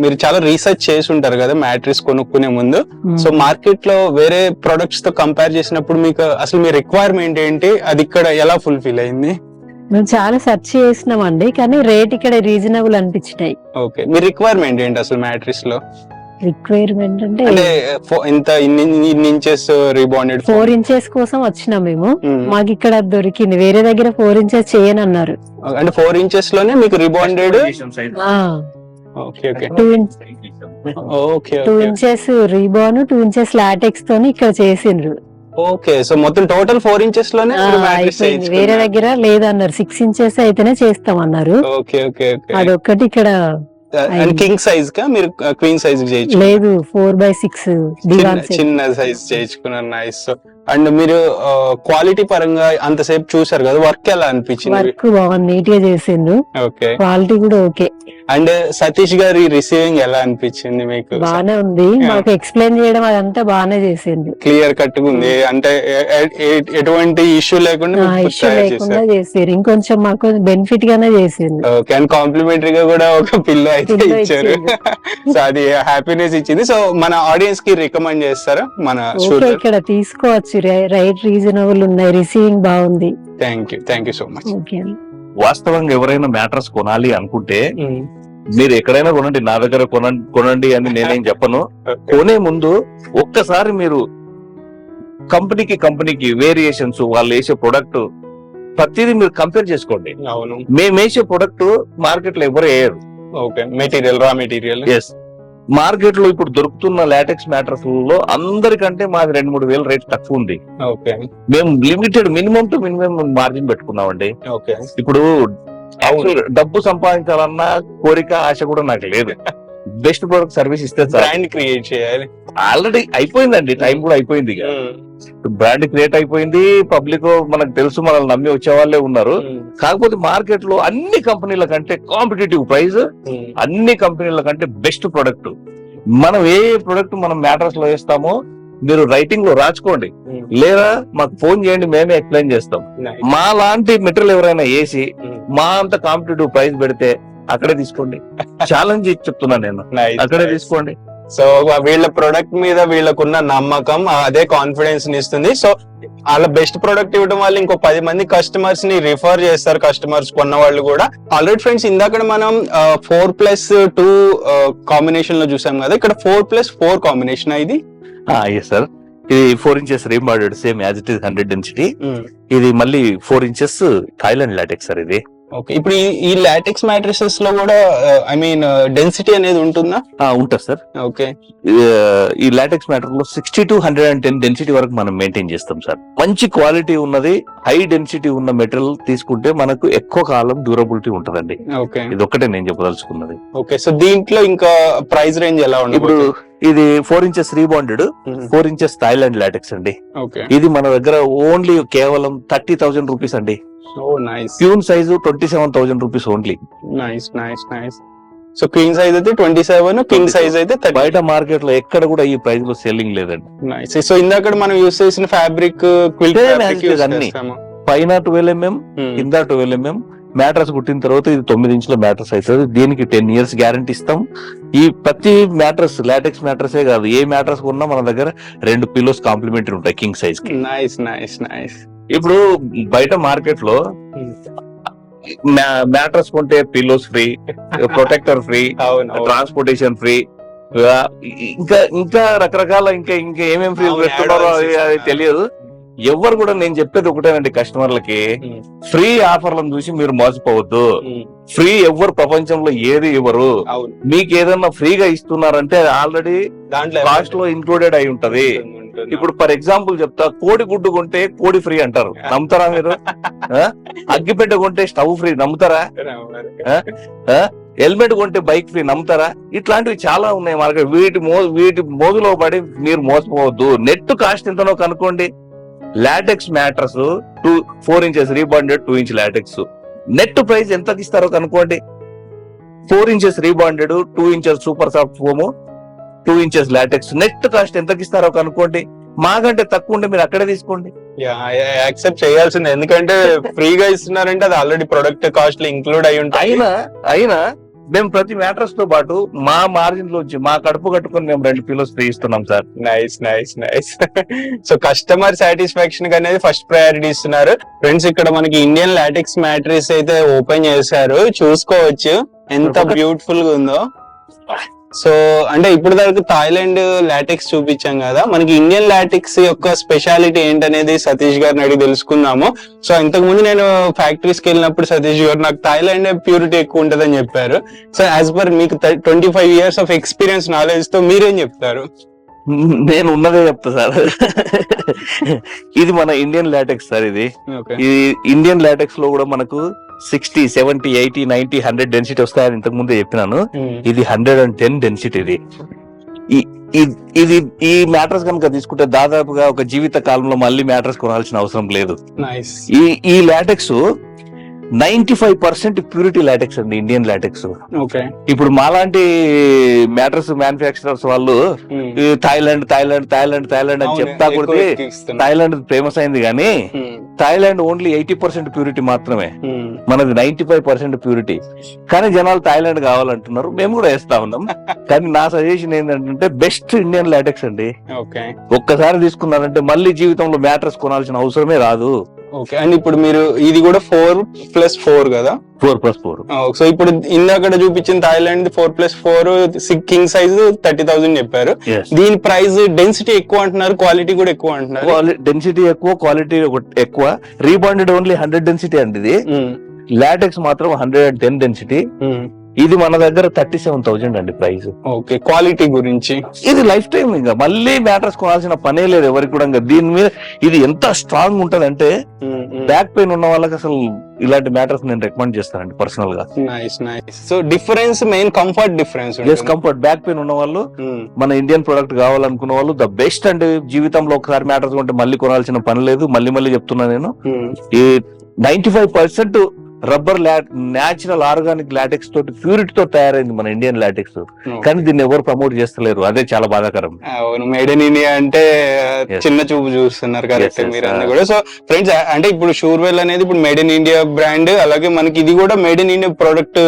మీరు చాలా రీసెర్చ్ చేసి ఉంటారు కదా మ్యాట్రిక్స్ కొనుక్కునే ముందు. సో మార్కెట్ లో వేరే ప్రొడక్ట్స్ తో కంపేర్ చేసినప్పుడు మీకు అసలు మీ రిక్వైర్మెంట్ ఏంటి, అది ఇక్కడ ఎలా ఫుల్ఫిల్ అయింది? మేము చాలా సెర్చ్ చేసినామండి, కానీ రేట్ ఇక్కడ రీజనబుల్ అనిపించినాయి. ఓకే. మీ రిక్వైర్మెంట్ ఏంటి అసలు మ్యాట్రిక్స్ లో? రిక్వైర్మెంట్ అంటే ఇన్ని ఇంచెస్ రీబాండెడ్ 4 inches కోసం వచ్చినాం మేము. మాకు ఇక్కడ దొరికింది, వేరే దగ్గర 4 inches చేయనన్నారు. అంటే 4 inches లోనే మీకు rebonded? Okay. Okay. 2 inches రీబాన్, 2 inches LaTeX తోని ఇక్కడ చేసిండ్రు. ఓకే. సో మొత్తం టోటల్ 4 inches లోనే అయిపోయింది. వేరే దగ్గర లేదన్నారు, 6 inches అయితేనే చేస్తామన్నారు. ఓకే. ఓకే. అదొక్కటి ఇక్కడ. అండ్ కింగ్ సైజ్ కా మీరు క్వీన్ సైజ్ చేయించు? లేదు, 4x6 చిన్న సైజ్ చేయించుకున్నారు. నైస్. అండ్ మీరు క్వాలిటీ పరంగా అంతసేపు చూసారు కదా, వర్క్ ఎలా అనిపించింది? వర్క్ బాగుంది, నీట్ గా చేసిండ్రు. ఓకే. క్వాలిటీ కూడా ఓకే. అండ్ సతీష్ గారి రిసీవింగ్ ఎలా అనిపించింది మీకు? బానే ఉంది, మాకు ఎక్స్ప్లెయిన్ చేయడం అదంతా బానే చేసింది. క్లియర్ కట్ ఉంది, అంటే ఎటువంటి ఇష్యూ లేకుండా చేసారు. ఇంకొంచెం మాకు బెనిఫిట్ గానే చేసింది. ఓకే. అండ్ కాంప్లిమెంటరీ గా కూడా ఒక పిల్లో అయితే ఇచ్చారు. సో అది హ్యాపీనెస్ ఇచ్చింది. సో మన ఆడియన్స్ కి రికమెండ్ చేస్తారా మన షూట్? ఇక్కడ తీసుకోవచ్చు, రైట్ రీజనబుల్ ఉన్నాయి, రిసీవింగ్ బాగుంది. Thank you so much. Okay. వాస్తవంగా ఎవరైనా మ్యాట్రస్ కొనాలి అనుకుంటే మీరు ఎక్కడైనా కొనండి, నా దగ్గర కొనండి అని నేనేం చెప్పను. కొనే ముందు ఒక్కసారి మీరు కంపెనీకి వేరియేషన్స్, వాళ్ళు వేసే ప్రొడక్ట్ ప్రతిదీ మీరు కంపేర్ చేసుకోండి. అవును. మేము వేసే ప్రొడక్ట్ మార్కెట్ లో ఎవరు వేయరు. Okay. Raw material. Yes. Market లో ఇప్పుడు దొరుకుతున్న లాటెక్స్ మ్యాట్రస్ లో అందరికంటే మాది 2-3 వేల రేట్ తక్కువ ఉంది. ఓకే. మేము limited minimum to minimum margin పెట్టుకున్నామండి. ఓకే. ఇప్పుడు డబ్బు సంపాదించాలన్న కోరిక, ఆశ కూడా నాకు లేదు. బెస్ట్ ప్రొడక్ట్ సర్వీస్ ఇస్తే బ్రాండ్ క్రియేట్ చేయాలి. ఆల్రెడీ అయిపోయిందండి, టైం కూడా అయిపోయింది. బ్రాండ్ క్రియేట్ అయిపోయింది, పబ్లిక్ మనకు తెలుసు, మనల్ని నమ్మి వచ్చే వాళ్ళే ఉన్నారు. కాకపోతే మార్కెట్ లో అన్ని కంపెనీల కంటే కాంపిటేటివ్ ప్రైస్, అన్ని కంపెనీల కంటే బెస్ట్ ప్రొడక్ట్. మనం ఏ ప్రొడక్ట్ మనం మ్యాట్రస్ లో వేస్తామో మీరు రైటింగ్ లో రాసుకోండి, లేదా మాకు ఫోన్ చేయండి, మేమే ఎక్స్ప్లెయిన్ చేస్తాం. మా లాంటి మెటీరియల్ ఎవరైనా వేసి మా అంత కాంపిటేటివ్ ప్రైస్ పెడితే అక్కడే తీసుకోండి. ఛాలెంజ్ చెప్తున్నా నేను, అక్కడే తీసుకోండి. సో వీళ్ళ ప్రొడక్ట్ మీద వీళ్ళకున్న నమ్మకం అదే కాన్ఫిడెన్స్ ని ఇస్తుంది. సో అలా బెస్ట్ ప్రొడక్ట్ ఇవ్వడం వల్ల ఇంకో 10 మంది కస్టమర్స్ ని రిఫర్ చేస్తారు, కస్టమర్స్ కొన్న వాళ్ళు కూడా. ఆల్రెడీ ఫ్రెండ్స్, ఇందాక మనం 4+2 కాంబినేషన్ లో చూసాం కదా, ఇక్కడ 4+4 కాంబినేషన్ ఇది. Yes sir. ఇది 4 inches rebonded, same as it is 100 density. ఇది మళ్ళీ 4 inches థాయిలాండ్ లాటెక్స్ సార్. ఇది ఓకే, ఇప్పుడు ఈ లాటెక్స్ మ్యాట్రిసెస్ లో కూడా ఐ మీన్ డెన్సిటీ అనేది ఉంటుందా? ఉంటుంది సార్. ఓకే, ఈ లాటెక్స్ మ్యాటర్ లో 60 to 110 డెన్సిటీ వరకు మనం మెయింటైన్ చేస్తాం సార్. మంచి క్వాలిటీ ఉన్నది, హై డెన్సిటీ ఉన్న మెటీరియల్ తీసుకుంటే మనకు ఎక్కువ కాలం డ్యూరబిలిటీ ఉంటదండి. ఓకే, ఇది ఒక్కటే నేను చెప్పదలుచుకున్నది. ఓకే. సో దీంట్లో ఇంకా ప్రైస్ రేంజ్ ఎలా ఉంటుంది? ఇప్పుడు ఇది 4 inches rebonded, 4 inches Thailand latex అండి. ఓకే, ఇది మన దగ్గర ఓన్లీ కేవలం 30,000 రూపీస్ అండి. Oh nice. ప్యూన్ size 27,000 rupees only. Nice nice nice. So queen size అయితే 27, కింగ్ సైజ్ అయితే 30. బయట మార్కెట్ లో ఎక్కడ కూడా ఈ ప్రైస్ లో సెల్లింగ్ లేదండి. నైస్. సో ఇందాక మనం యూస్ చేసిన ఫ్యాబ్రిక్ అన్ని పైన 12 mm, కింద 12 mm. మ్యాట్రస్ కుట్టిన తర్వాత ఇది 9 ఇంచుల మ్యాట్రస్ అవుతుంది. దీనికి 10 years గ్యారంటీ ఇస్తాం. ఈ ప్రతి మ్యాట్రస్ లాటెక్స్ మ్యాట్రసే కాదు, ఏ మ్యాట్రస్ కొన్నా మన దగ్గర 2 పిల్లోస్ కాంప్లిమెంటరీ ఉంటాయి కింగ్ సైజ్ కి. Nice nice nice. ఇప్పుడు బయట మార్కెట్ లో మ్యాట్రస్ కొంటే pillows free, protector free, transportation free, ఇంకా ఇంకా రకరకాల ఇంకా ఇంకా ఏమేమి ఫ్రీ పెడుతున్నారో అది తెలియదు. ఎవరు కూడా నేను చెప్పేది ఒకటేనండి, కస్టమర్లకి ఫ్రీ ఆఫర్లను చూసి మీరు మోసపోవద్దు. ఫ్రీ ఎవరు ప్రపంచంలో ఏది ఇవ్వరు. మీకు ఏదన్నా ఫ్రీగా ఇస్తున్నారంటే ఆల్రెడీ కాస్ట్ లో ఇంక్లూడెడ్ అయి ఉంటది. ఇప్పుడు ఫర్ ఎగ్జాంపుల్ చెప్తా, కోడి గుడ్డు కొంటే కోడి ఫ్రీ అంటారు, నమ్ముతారా మీరు? అగ్గిపెట్ట కొంటే స్టవ్ ఫ్రీ, నమ్ముతారా? హెల్మెట్ కొంటే బైక్ ఫ్రీ, నమ్ముతారా? ఇట్లాంటివి చాలా ఉన్నాయి మార్కెట్. వీటి మోజులో పడి మీరు మోసపోవద్దు. నెట్ కాస్ట్ ఎంతనో కనుక్కోండి. LaTeX mattress 4 inches rebonded, 2 inch LaTeX net price ఎంత ఇస్తారో కనుక్కోండి. 4 inches rebonded, 2 inches super soft foam, 2 inches LaTeX net cost ఎంత ఇస్తారో కనుక్కోండి. మాకంటే తక్కువ ఉంటే మీరు అక్కడే తీసుకోండి. యాక్సెప్ట్ చేయాల్సిందే, ఎందుకంటే ఫ్రీగా ఇస్తున్నారంటే అది ఆల్రెడీ ప్రొడక్ట్ కాస్ట్ లో ఇంక్లూడ్ అయి ఉంటాయి. అయినా మేము ప్రతి మ్యాట్రస్ తో పాటు మా మార్జిన్ లోంచి మా కడుపు కట్టుకుని మేము 2 పిల్లోస్ ఫ్రీ ఇస్తున్నాం sir. Nice nice nice. So customer satisfaction అనేది ఫస్ట్ ప్రయారిటీ ఇస్తున్నారు. ఫ్రెండ్స్, ఇక్కడ మనకి ఇండియన్ లాటెక్స్ మ్యాట్రిస్ అయితే ఓపెన్ చేశారు, చూసుకోవచ్చు ఎంత బ్యూటిఫుల్ గా ఉందో. సో అంటే ఇప్పుడు దాకా థాయిలాండ్ లాటెక్స్ చూపించాం కదా, మనకి ఇండియన్ లాటెక్స్ యొక్క స్పెషాలిటీ ఏంటనేది సతీష్ గారిని అడిగి తెలుసుకుందాము. సో ఇంతకు ముందు నేను ఫ్యాక్టరీస్ కి వెళ్ళినప్పుడు సతీష్ గారు నాకు థాయిలాండ్ ప్యూరిటీ ఎక్కువ ఉంటదని చెప్పారు. సో యాజ్ పర్ మీకు 25 years ఆఫ్ ఎక్స్పీరియన్స్ నాలెడ్జ్ తో మీరేం చెప్తారు? నేను ఉన్నదే చెప్తా సార్. ఇది మన ఇండియన్ లాటెక్స్ సార్. ఇది ఇండియన్ లాటెక్స్ లో కూడా మనకు 60, 70, 80, 90, 100 డెన్సిటీ వస్తాయని ఇంతకు ముందే చెప్పినాను. ఇది 110 డెన్సిటీ. ఇది ఈ మ్యాట్రస్ కనుక తీసుకుంటే దాదాపుగా ఒక జీవిత కాలంలో మళ్ళీ మ్యాట్రస్ కొనాల్సిన అవసరం లేదు. ఈ లాటెక్స్ 95% ప్యూరిటీ లాటెక్స్ అండి, ఇండియన్ లాటెక్స్. ఇప్పుడు మాలాంటి మ్యాట్రస్ మ్యానుఫ్యాక్చరర్స్ వాళ్ళు థాయిలాండ్ థాయిలాండ్ థాయిలాండ్ థాయిలాండ్ అని చెప్తా కొడితే థాయిలాండ్ ఫేమస్ అయింది, కానీ థాయిలాండ్ ఓన్లీ 80% ప్యూరిటీ మాత్రమే, మనది 95% ప్యూరిటీ. కానీ జనాలు థాయిలాండ్ కావాలంటున్నారు, మేము కూడా వేస్తా ఉన్నాం. కానీ నా సజెషన్ ఏంటంటే బెస్ట్ ఇండియన్ లాటెక్స్ అండి. ఒక్కసారి తీసుకున్నారంటే మళ్ళీ జీవితంలో మ్యాట్రస్ కొనాల్సిన అవసరమే రాదు. ఓకే, అండ్ ఇప్పుడు మీరు ఇది కూడా 4+4 కదా? 4+4. సో ఇప్పుడు ఇందాక చూపించిన థాయిలాండ్ 4+4 కింగ్ సైజ్ 30,000 చెప్పారు. దీని ప్రైస్ డెన్సిటీ ఎక్కువ అంటున్నారు, క్వాలిటీ కూడా ఎక్కువ అంటున్నారు. డెన్సిటీ ఎక్కువ, క్వాలిటీ ఎక్కువ. రీబాండెడ్ ఓన్లీ 100 డెన్సిటీ అండి. ఇది లాటెక్స్ మాత్రం 110 డెన్సిటీ. ఇది మన దగ్గర 37,000 అండి ప్రైస్. ఓకే, క్వాలిటీ గురించి ఇది లైఫ్ టైం, ఇంకా మళ్ళీ మ్యాట్రస్ కొనాల్సిన పనే లేదు ఎవరికి కూడా. దీని మీద ఇది ఎంత స్ట్రాంగ్ ఉంటది అంటే బ్యాక్ పెయిన్ ఉన్న వాళ్ళకి అసలు ఇలాంటి మ్యాటర్స్ నేను రికమెండ్ చేస్తానండి పర్సనల్ గా. Nice nice. So difference main comfort difference. Comfort. Back pain ఉన్న వాళ్ళు, మన ఇండియన్ ప్రొడక్ట్ కావాలనుకున్న వాళ్ళు ద బెస్ట్ అండి. జీవితంలో ఒకసారి మ్యాటర్స్ కొంటే మళ్ళీ కొనాల్సిన పని లేదు. మళ్ళీ చెప్తున్నా నేను, ఈ 95% రబ్బర్ న్యాచురల్ ఆర్గానిక్ లాటెక్స్ తోటి ప్యూరిటీతో తయారైంది మన ఇండియన్ లాటెక్స్. కానీ దీన్ని ఎవరు ప్రమోట్ చేస్తలేరు, అదే చాలా బాధాకరం. మేడ్ ఇన్ ఇండియా అంటే చిన్న చూపు చూస్తున్నారు కరెక్ట్ మీరు అన్ని కూడా. సో ఫ్రెండ్స్, అంటే ఇప్పుడు షూర్వెల్ అనేది ఇప్పుడు మేడ్ ఇన్ ఇండియా బ్రాండ్, అలాగే మనకి ఇది కూడా మేడ్ ఇన్ ఇండియా ప్రోడక్ట్,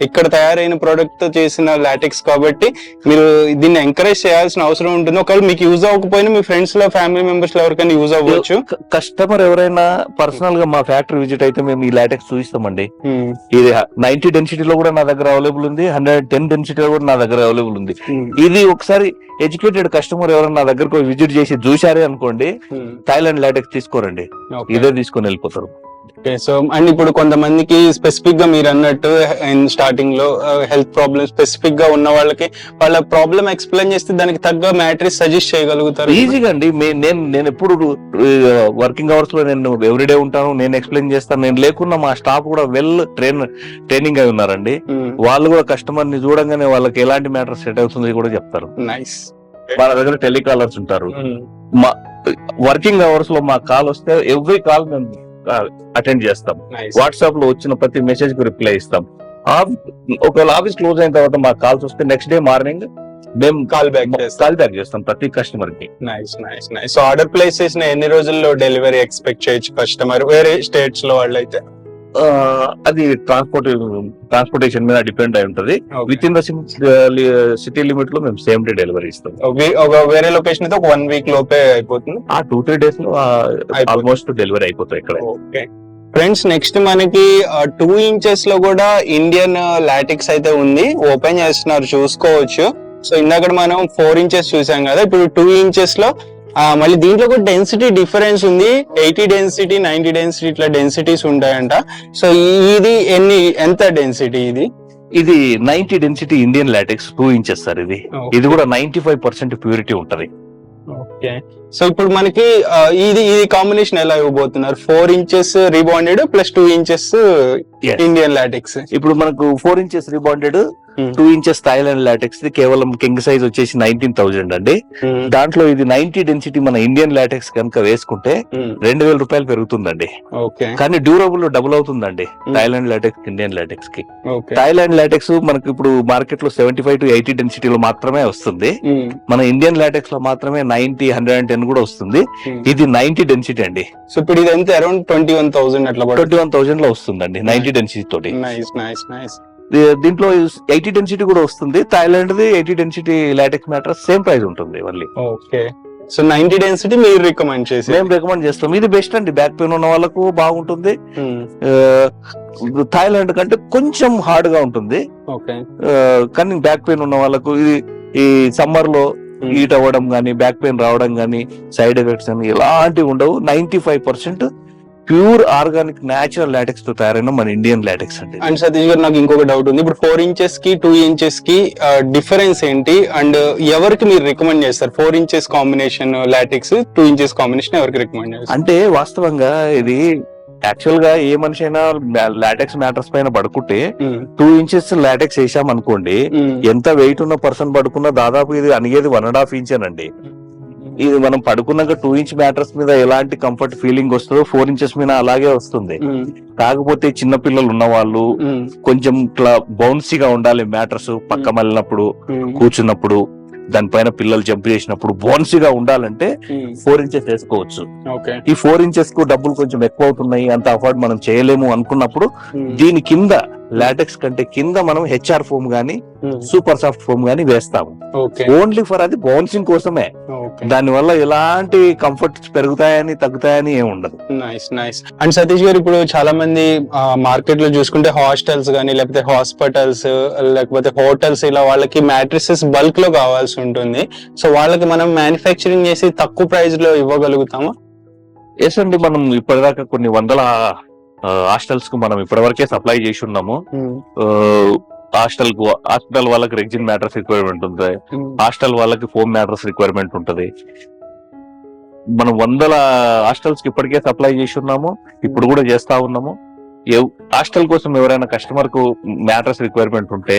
ఇక్కడ తయారైన ప్రోడక్ట్ తో చేసిన లాటెక్స్ కాబట్టి మీరు దీన్ని ఎంకరేజ్ చేయాల్సిన అవసరం ఉంటుంది. ఒకవేళ మీకు యూజ్ అవ్వకపోయినా మీ ఫ్రెండ్స్ లో, ఫ్యామిలీ మెంబర్స్ లో ఎవరికైనా యూజ్ అవ్వచ్చు. కస్టమర్ ఎవరైనా పర్సనల్ గా మా ఫ్యాక్టరీ విజిట్ అయితే మేము ఈ లాటెక్స్ చూపిస్తామండి. ఇది 90 డెన్సిటీలో కూడా నా దగ్గర అవైలబుల్ ఉంది, 110 డెన్సిటీలో కూడా నా దగ్గర అవైలబుల్ ఉంది. ఇది ఒకసారి ఎడ్యుకేటెడ్ కస్టమర్ ఎవరైనా నా దగ్గరకు విజిట్ చేసి చూసారే అనుకోండి, థాయిలాండ్ లాటెక్స్ తీసుకోరండి, ఇదే తీసుకొని వెళ్ళిపోతారు. ఓకే. సో అండ్ ఇప్పుడు కొంతమందికి స్పెసిఫిక్ గా మీరు అన్నట్టు స్టార్టింగ్ లో హెల్త్ ప్రాబ్లమ్ స్పెసిఫిక్ గా ఉన్న వాళ్ళకి వాళ్ళ ప్రాబ్లమ్ ఎక్స్ప్లెయిన్ చేస్తే దానికి తగ్గ మ్యాట్రిక్స్ సజెస్ట్ చేయగలుగుతారు. ఈజీగా అండి. నేను ఎప్పుడు వర్కింగ్ అవర్స్ లో నేను ఎవ్రీడే ఉంటాను, నేను ఎక్స్ప్లెయిన్ చేస్తాను. నేను లేకున్నా మా స్టాఫ్ కూడా ట్రైనింగ్ అయి ఉన్నారండి. వాళ్ళు కూడా కస్టమర్ ని చూడంగానే వాళ్ళకి ఎలాంటి మ్యాటర్ సెట్ అవుతుంది కూడా చెప్తారు. నైస్. వాళ్ళ దగ్గర టెలికాలర్స్ ఉంటారు. మా వర్కింగ్ అవర్స్ లో మా కాల్ వస్తే ఎవ్రీ కాల్ మేము అటెండ్ చేస్తాం. వాట్సాప్ లో వచ్చిన ప్రతి మెసేజ్ కు రిప్లై ఇస్తాం. ఒకవేళ ఆఫీస్ క్లోజ్ అయిన తర్వాత మా కాల్స్ వస్తే నెక్స్ట్ డే మార్నింగ్ మేము కాల్ బ్యాక్ చేస్తాం ప్రతి కస్టమర్ కి. నైస్. సో ఆర్డర్ ప్లేస్ చేసిన ఎన్ని రోజుల్లో డెలివరీ ఎక్స్పెక్ట్ చేయొచ్చు కస్టమర్ వేరే స్టేట్స్ లో వాళ్ళు అయితే? అది ట్రాన్స్పోర్టేషన్ మీద డిపెండ్ అయి ఉంటది. With in the city limit లో మేము సేమ్ డే డెలివరీ ఇస్తాం. ఒక వేరే లొకేషన్ అయితే ఒక 1 వీక్ లోపే అయిపోతుంది. ఆ 2-3 days లో ఆల్మోస్ట్ డెలివరీ అయిపోతాయి ఇక్కడ. ఓకే ఫ్రెండ్స్, నెక్స్ట్ మనకి 2 inches లో కూడా ఇండియన్ లాటిక్స్ అయితే ఉంది, ఓపెన్ చేస్తున్నారు, చూసుకోవచ్చు. సో ఇందాక మనం 4 inches చూసాం కదా, ఇప్పుడు 2 inches లో మళ్ళీ దీంట్లో కూడా డెన్సిటీ డిఫరెన్స్ ఉంది. 80 డెన్సిటీ, 90 డెన్సిటీ ఇట్లా డెన్సిటీస్ ఉంటాయంట. సో ఇది ఎంత డెన్సిటీ? ఇది 90 density Indian LaTeX 2 inches sir. ఇది కూడా 95% ప్యూరిటీ ఉంటది. ఓకే. సో ఇప్పుడు మనకి ఇది కాంబినేషన్ ఎలా ఇవ్వబోతున్నారు? 4 inches rebonded plus 2 inches Indian LaTeX. ఇప్పుడు మనకు 4 inches rebonded, 2 inches Thailand LaTeX కేవలం కింగ్ సైజ్ వచ్చేసి 19,000 అండి. దాంట్లో ఇది 90 డెన్సిటీ మన ఇండియన్ లాటెక్స్ కనుక వేసుకుంటే 2,000 రూపాయలు పెరుగుతుందండి. కానీ డ్యూరబుల్ డబుల్ అవుతుందండి థాయిలాండ్ లాటెక్స్ ఇండియన్ లాటెక్స్ కి. థాయిలాండ్ లాటెక్స్ మనకు ఇప్పుడు మార్కెట్ లో 75 to 80 డెన్సిటీలో మాత్రమే వస్తుంది. మన ఇండియన్ లాటెక్స్ లో మాత్రమే 90, 110 కూడా వస్తుంది. ఇది 90 డెన్సిటీ అండి. సో ఇప్పుడు ఇది ఎంత? అరౌండ్ 21,000 అట్లా 21,000 లో వస్తుందండి 90 డెన్సిటీ తోటి. దీంట్లో 80 డెన్సిటీ కూడా వస్తుంది. Thailand the 80 density LaTeX mattress same price ఉంటుంది మళ్ళీ. ఓకే. సో 90 డెన్సిటీ మీరు రికమెండ్ చేసి? మేము రికమెండ్ చేస్తాం. ఇది బెస్ట్ అండి, బ్యాక్ పెయిన్ ఉన్న వాళ్ళకు బాగుంటుంది. థాయిలాండ్ కంటే కొంచెం హార్డ్ గా ఉంటుంది, కానీ బ్యాక్ పెయిన్ ఉన్న వాళ్ళకు ఇది ఈ సమ్మర్ లో హీట్ అవ్వడం గానీ, బ్యాక్ పెయిన్ రావడం గానీ, సైడ్ ఎఫెక్ట్స్ అని ఎలాంటివి ఉండవు. 95% ప్యూర్ ఆర్గానిక్ న్యాచురల్ లాటెక్స్ తో తయారైన మన ఇండియన్ లాటెక్స్ అండి. అండ్ సతీష్ గారు, నాకు ఇంకొక డౌట్ ఉంది. ఇప్పుడు 4 inches కి 2 inches కి డిఫరెన్స్ ఏంటి? అండ్ ఎవరికి మీరు రికమెండ్ చేస్తారు? 4 inches combination LaTeX, 2 inches combination ఎవరికి రికమెండ్ చేస్తారు? అంటే వాస్తవంగా ఇది యాక్చువల్ గా ఏ మనిషి అయినా లాటెక్స్ మ్యాటర్స్ పైన పడుకుంటే 2 inches లాటెక్స్ వేసాం అనుకోండి, ఎంత వెయిట్ ఉన్న పర్సన్ పడుకున్నా దాదాపు ఇది అనిగేది 1.5 inch అండి. ఇది మనం పడుకున్నాక 2 inch మ్యాట్రస్ మీద ఎలాంటి కంఫర్ట్ ఫీలింగ్ వస్తుందో 4 inches మీద అలాగే వస్తుంది. కాకపోతే చిన్న పిల్లలు ఉన్న వాళ్ళు కొంచెం ఇట్లా బౌన్సీగా ఉండాలి మ్యాట్రస్. పక్క మళ్ళినప్పుడు, కూర్చున్నప్పుడు, దానిపైన పిల్లలు జంప్ చేసినప్పుడు బౌన్సీగా ఉండాలంటే 4 inches వేసుకోవచ్చు. ఈ 4 inches కు డబ్బులు కొంచెం ఎక్కువ అవుతున్నాయి, అంత అఫోర్డ్ మనం చేయలేము అనుకున్నప్పుడు దీని కింద లాటెక్స్ కంటే కింద మనం హెచ్ఆర్ ఫోమ్ గానీ, సూపర్ సాఫ్ట్ ఫోమ్ గానీ వేస్తాము. ఓన్లీ ఫర్ అది బౌన్సింగ్ కోసమే. దాని వల్ల ఎలాంటి కంఫర్ట్స్ పెరుగుతాయని తగ్గుతాయని ఏమి ఉండదు. నైస్. అండ్ సతీష్ గారు, ఇప్పుడు చాలా మంది మార్కెట్ లో చూసుకుంటే హాస్టల్స్ గానీ, లేకపోతే హాస్పిటల్స్, లేకపోతే హోటల్స్, ఇలా వాళ్ళకి మ్యాట్రిసెస్ బల్క్ లో కావాల్సి ఉంటుంది. సో వాళ్ళకి మనం మ్యానుఫ్యాక్చరింగ్ చేసి తక్కువ ప్రైస్ లో ఇవ్వగలుగుతామా? ఎస్ అండి, మనం ఇప్పటిదాకా కొన్ని వందల హాస్టల్స్ కు మనం ఇప్పటివరకే సప్లై చేసి ఉన్నాము. హాస్టల్ వాళ్ళకి రెగ్జిన్ మ్యాట్రస్ రిక్వైర్మెంట్ ఉంటుంది, హాస్టల్ వాళ్ళకి ఫోమ్ మ్యాట్రస్ రిక్వైర్మెంట్ ఉంటది. మనం వందల హాస్టల్స్ కి ఇప్పటికే సప్లై చేసి ఉన్నాము, ఇప్పుడు కూడా చేస్తా ఉన్నాము. హాస్టల్ కోసం ఎవరైనా కస్టమర్ కు మ్యాట్రస్ రిక్వైర్మెంట్ ఉంటే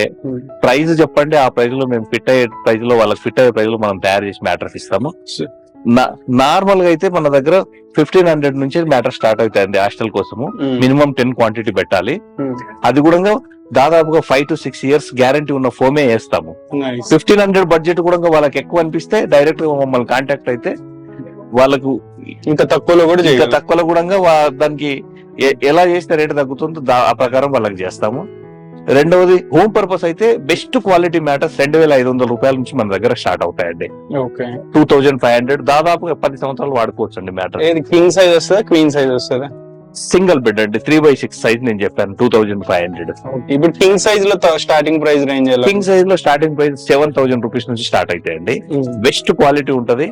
ప్రైస్ చెప్పండి, ఆ ప్రైస్ లో మేము ఫిట్ అయ్యే ప్రైస్ లో, వాళ్ళకి ఫిట్ అయ్యే ప్రైస్ లో మనం తయారు చేసి మ్యాట్రస్ ఇస్తాము. నార్మల్ గా అయితే మన దగ్గర 1,500 నుంచి మ్యాటర్ స్టార్ట్ అవుతాయండి హాస్టల్ కోసము. మినిమం 10 క్వాంటిటీ పెట్టాలి. అది కూడా దాదాపుగా 5 to 6 years గ్యారంటీ ఉన్న ఫోమే వేస్తాము. 1,500 బడ్జెట్ కూడా వాళ్ళకి ఎక్కువ అనిపిస్తే డైరెక్ట్ గా మమ్మల్ని కాంటాక్ట్ అయితే వాళ్ళకు ఇంకా తక్కువలో కూడా దానికి ఎలా చేస్తే రేటు తగ్గుతుందో ఆ ప్రకారం వాళ్ళకి చేస్తాము. రెండవది హోమ్ పర్పస్ అయితే బెస్ట్ క్వాలిటీ మ్యాటర్స్ 2,500 రూపాయల నుంచి మన దగ్గర స్టార్ట్ అవుతాయండి. 2,500 దాదాపుగా 10 సంవత్సరాలు వాడుకోవచ్చు అండి మ్యాటర్. కింగ్ సైజ్ వస్తుందా, క్వీన్ సైజ్ వస్తుందా? సింగిల్ బెడ్ అండి, 3x6 సైజ్ నేను చెప్పాను 2,500. ఇప్పుడు కింగ్ సైజ్ లో starting price range? King size లో స్టార్టింగ్ ప్రైస్ 7,000 రూపీస్ నుంచి స్టార్ట్ అవుతాయండి. బెస్ట్ క్వాలిటీ ఉంటది.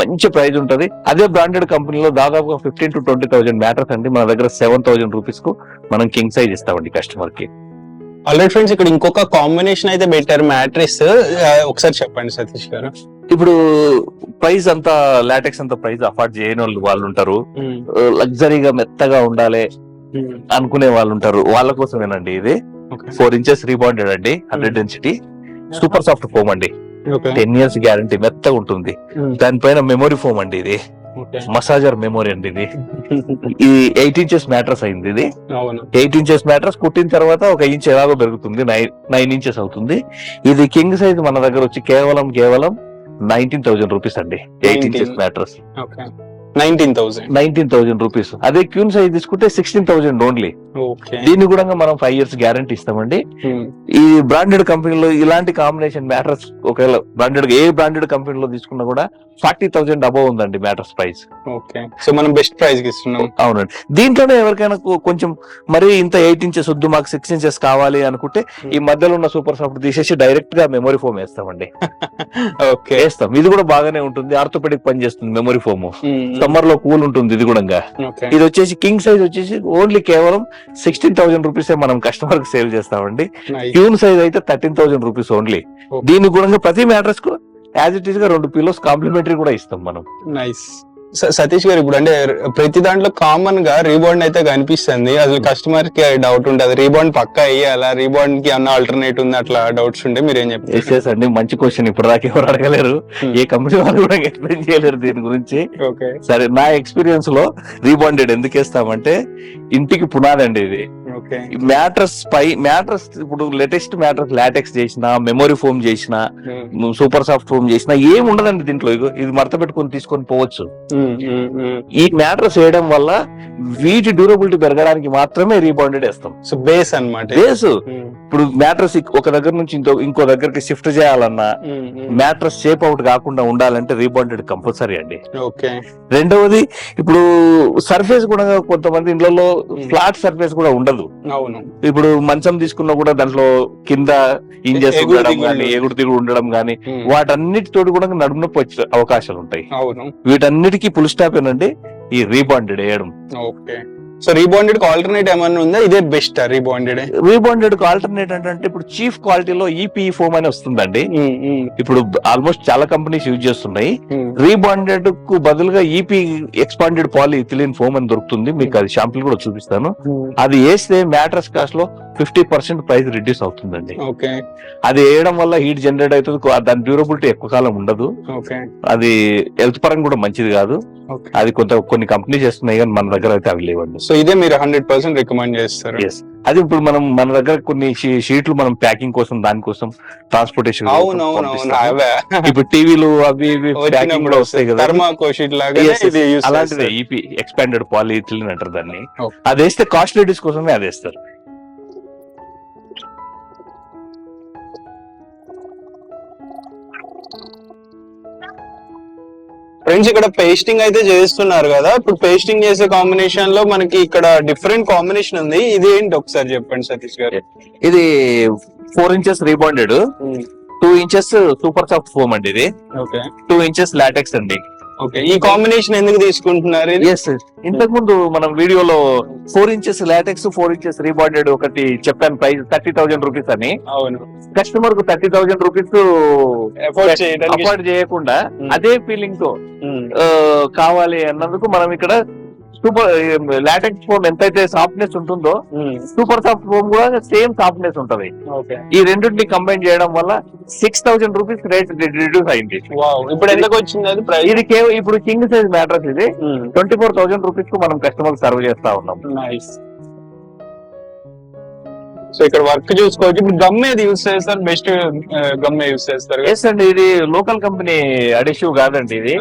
మంచి ప్రైస్ ఉంటది. అదే బ్రాండెడ్ కంపెనీలో దాదాపుగా 15,000 to 20,000 మ్యాటర్స్ అండి మన దగ్గర 7,000 రూపీస్ కు మనం కింగ్ సైజ్ ఇస్తామండి కస్టమర్ కి. ఆల్రెడీ ఫ్రెండ్స్ ఇక్కడ ఇంకొక కాంబినేషన్ అయితే పెట్టారు మ్యాట్రిస్, ఒకసారి చెప్పండి సతీష్ గారు. ఇప్పుడు ప్రైస్ అంతా లాటెక్స్ అంతా ప్రైస్ అఫోర్డ్ చేయని వాళ్ళు ఉంటారు, లగ్జరీగా మెత్తగా ఉండాలి అనుకునే వాళ్ళు ఉంటారు, వాళ్ళ కోసమేనండి ఇది. 4 inches రీబాండెడ్ అండి, 100 density, సూపర్ సాఫ్ట్ ఫోమ్ అండి, 10 years గ్యారంటీ, మెత్తగా ఉంటుంది. దానిపైన మెమొరీ ఫోమ్ అండి, ఇది మసాజర్ మెమొరీ అండి. ఇది 8 inches మ్యాట్రస్ అయింది. ఇది 8 inches మ్యాట్రస్ కుట్టిన తర్వాత 1 inch ఎలాగో పెరుగుతుంది, 9 inches అవుతుంది. ఇది కింగ్ సైజ్ మన దగ్గర వచ్చి కేవలం 19,000 రూపీస్ అండి, 8 inches మ్యాట్రస్ 19,000 రూపీస్. అదే క్యూన్ సైజ్ తీసుకుంటే 16,000 ఓన్లీ. దీన్ని కూడా మనం 5 years గ్యారంటీ ఇస్తామండి. ఈ బ్రాండెడ్ కంపెనీలో ఇలాంటి కాంబినేషన్ మ్యాట్రస్ ఒకవేళ బ్రాండెడ్ ఏ బ్రాండెడ్ కంపెనీలో తీసుకున్నా కూడా 40,000 అబౌవ్ ఉందండి మ్యాట్రస్ ప్రైస్. సో మనం బెస్ట్ ప్రైస్ కి ఇస్తున్నాం. అవునండి. దీంట్లోనే ఎవరికైనా కొంచెం మరి ఇంత 8 inches వద్దు మాకు 6 inches కావాలి అనుకుంటే ఈ మధ్యలో ఉన్న సూపర్ సాఫ్ట్ తీసేసి డైరెక్ట్ గా మెమొరీ ఫోమ్ వేస్తామండి. వేస్తాం, ఇది కూడా బాగానే ఉంటుంది, ఆర్థోపెడిక్ పని చేస్తుంది మెమొరీ ఫోమ్. సమ్మర్ లో కూల్ ఉంటుంది ఇది కూడా. ఇది వచ్చేసి కింగ్ సైజ్ వచ్చేసి ఓన్లీ కేవలం 16,000 రూపీస్ మనం కస్టమర్ కి సేల్ చేస్తామండి. క్యూన్ సైజ్ అయితే 13,000 రూపీస్ ఓన్లీ. దీని కూడా ప్రతి మ్యాట్రస్ కు యాజ్ ఇట్ ఈస్ గా 2 పిల్లోస్ కాంప్లిమెంటరీ కూడా ఇస్తాం మనం. నైస్. సతీష్ గారు, ఇప్పుడు అంటే ప్రతి దాంట్లో కామన్ గా రీబాండ్ అయితే కనిపిస్తుంది, అసలు కస్టమర్ కి డౌట్ ఉంటుంది రీబాండ్ పక్కా అయ్యాలా, రీబాండ్ కి అన్న ఆల్టర్నేట్ ఉంది, అట్లా డౌట్స్ ఉంటే మీరు ఏం చెప్తారు? అండి మంచి క్వశ్చన్, ఇప్పుడు దాకా ఎవరు అడగలేరు, ఏ కంపెనీ వాళ్ళు కూడా ఎక్స్ప్లెయిన్ చేయలేరు దీని గురించి. సరే, నా ఎక్స్పీరియన్స్ లో రీబాండెడ్ ఎందుకు వేస్తామంటే ఇంటికి పునాది అండి ఇది. మ్యాట్రస్ ఇప్పుడు లేటెస్ట్ మ్యాట్రస్ లాటెక్స్ చేసిన, మెమొరీ ఫోమ్ చేసిన, సూపర్ సాఫ్ట్ ఫోమ్ చేసిన ఏం ఉండదండి దీంట్లో. ఇది మడత పెట్టుకొని తీసుకొని పోవచ్చు. ఈ మ్యాట్రస్ వేయడం వల్ల వీటి డ్యూరబిలిటీ పెరగడానికి మాత్రమే రీబాండెడ్ వేస్తాం. సో బేస్ అన్నమాట. బేస్ ఇప్పుడు మ్యాట్రస్ ఒక దగ్గర నుంచి ఇంకో దగ్గరికి షిఫ్ట్ చేయాలన్నా, మ్యాట్రస్ షేప్ అవుట్ కాకుండా ఉండాలంటే రీబాండెడ్ కంపల్సరీ అండి. రెండవది, ఇప్పుడు సర్ఫేస్ కూడా కొంతమంది ఇంట్లో ఫ్లాట్ సర్ఫేస్ కూడా ఉండదు. ఇప్పుడు మంచం తీసుకున్నా కూడా దాంట్లో కింద ఇంజెస్ ఉండడం గానీ, ఎగుడు దిగుడు ఉండడం గానీ, వాటన్నిటితోటి కూడా నడుము నొప్పి వచ్చే అవకాశాలు ఉంటాయి. వీటన్నిటికీ ఫుల్ స్టాప్ ఏనండి ఈ రీబాండెడ్ వేయడం. సో రీబాండెడ్ కి ఆల్టర్నేట్ ఏమన్నా ఉందా? ఇదే బెస్ట్ రీబాండెడ్ కి ఆల్టర్నేట్ అంటే ఇప్పుడు చీఫ్ క్వాలిటీలో ఈపీఈ ఫోమ్ అని వస్తుందండి. ఇప్పుడు ఆల్మోస్ట్ చాలా కంపెనీస్ యూజ్ చేస్తున్నాయి. రీబాండెడ్ కు బదులుగా EP expanded polyethylene foam అని దొరుకుతుంది, మీకు అది షాంపుల్ కూడా చూపిస్తాను. అది వేస్తే మ్యాట్రస్ కాస్ట్ లో 50% ప్రైస్ రిడ్యూస్ అవుతుందండి. అది వేయడం వల్ల హీట్ జనరేట్ అవుతుంది, దాని డ్యూరబిలిటీ ఎక్కువ కాలం ఉండదు, అది హెల్త్ పరంగా కూడా మంచిది కాదు. అది కొన్ని కంపెనీస్ చేస్తున్నాయి కానీ మన దగ్గర అయితే అవి లేవండి. సో ఇదే మీరు 100% రికమెండ్ చేస్తారు? అది ఇప్పుడు మన దగ్గర కొన్ని షీట్లు మనం ప్యాకింగ్ కోసం, దానికోసం ట్రాన్స్పోర్టేషన్, ఇప్పుడు టీవీలు అవి ప్యాకింగ్ కూడా వస్తాయి కదా, అలాంటిదే ఈపీ ఎక్స్పాండెడ్ పాలీథిలిన్ అంటారు దాన్ని. అది వేస్తే కాస్ట్ రిడ్యూస్ కోసమే అది వేస్తారు. ఫ్రెండ్స్, ఇక్కడ పేస్టింగ్ అయితే చేస్తున్నారు కదా, ఇప్పుడు పేస్టింగ్ చేసే కాంబినేషన్ లో మనకి ఇక్కడ డిఫరెంట్ కాంబినేషన్ ఉంది. ఇది ఏంటి ఒకసారి చెప్పండి సతీష్ గారు? ఇది 4 inches rebonded, 2 inches super soft foam అండి. ఇది 2 inches లాటెక్స్ అండి. ఈ కాంబినేషన్ ఎందుకు తీసుకుంటున్నారు? ఇంతకు ముందు మనం వీడియోలో 4 inches లాటెక్స్, 4 inches రీబాండెడ్ ఒకటి చెప్పాను, ప్రైస్ 30,000 రూపీస్ అని. కస్టమర్ కు 30,000 రూపీస్ అఫోర్డ్ చేయకుండా అదే ఫీలింగ్ తో కావాలి అన్నందుకు మనం ఇక్కడ సూపర్ లాటెక్స్ ఫోమ్ ఎంతైతే సాఫ్ట్నెస్ ఉంటుందో సూపర్ సాఫ్ట్ ఫోమ్ కూడా సేమ్ సాఫ్ట్నెస్ ఉంటది. ఈ రెండింటిని కంబైన్ చేయడం వల్ల 6,000 రూపీస్ రేట్ రిడ్యూస్ అయింది. ఇప్పుడు ఎందుకు వచ్చింది అది? ఇది ఇప్పుడు కింగ్ సైజ్ మ్యాట్రస్ ఇది 24,000 రూపీస్ కు మనం కస్టమర్ సర్వ్ చేస్తా ఉన్నాం. సో ఇక్కడ వర్క్ చూసుకోవచ్చు. ఇప్పుడు గమ్ ఏది యూజ్ చేస్తారు? బెస్ట్ గమ్ యూజ్ చేస్తారు? ఎస్ అండి, ఇది లోకల్ కంపెనీ అడిషివ్ కాదండి, ఇది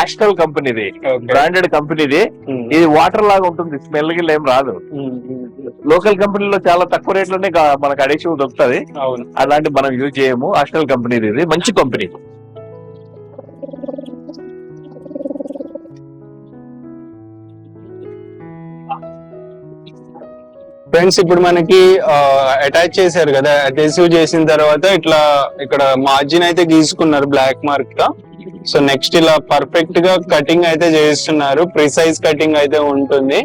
ఆస్ట్రల్ కంపెనీది, బ్రాండెడ్ కంపెనీది. ఇది వాటర్ లాగా ఉంటుంది, స్మెల్ గిల్ ఏం రాదు. లోకల్ కంపెనీలో చాలా తక్కువ రేట్లోనే మనకు అడిషివ్ దొరుకుతుంది, అలాంటి మనం యూజ్ చేయము. ఆస్ట్రల్ కంపెనీది, ఇది మంచి కంపెనీ. ఫ్రెండ్స్, ఇప్పుడు మనకి అటాచ్ చేశారు కదా, అటెసివ్ చేసిన తర్వాత ఇట్లా ఇక్కడ మార్జిన్ అయితే గీసుకున్నారు బ్లాక్ మార్క్ గా. సో నెక్స్ట్ ఇలా పర్ఫెక్ట్ గా కటింగ్ అయితే చేస్తున్నారు, ప్రిసైజ్ కటింగ్ అయితే ఉంటుంది.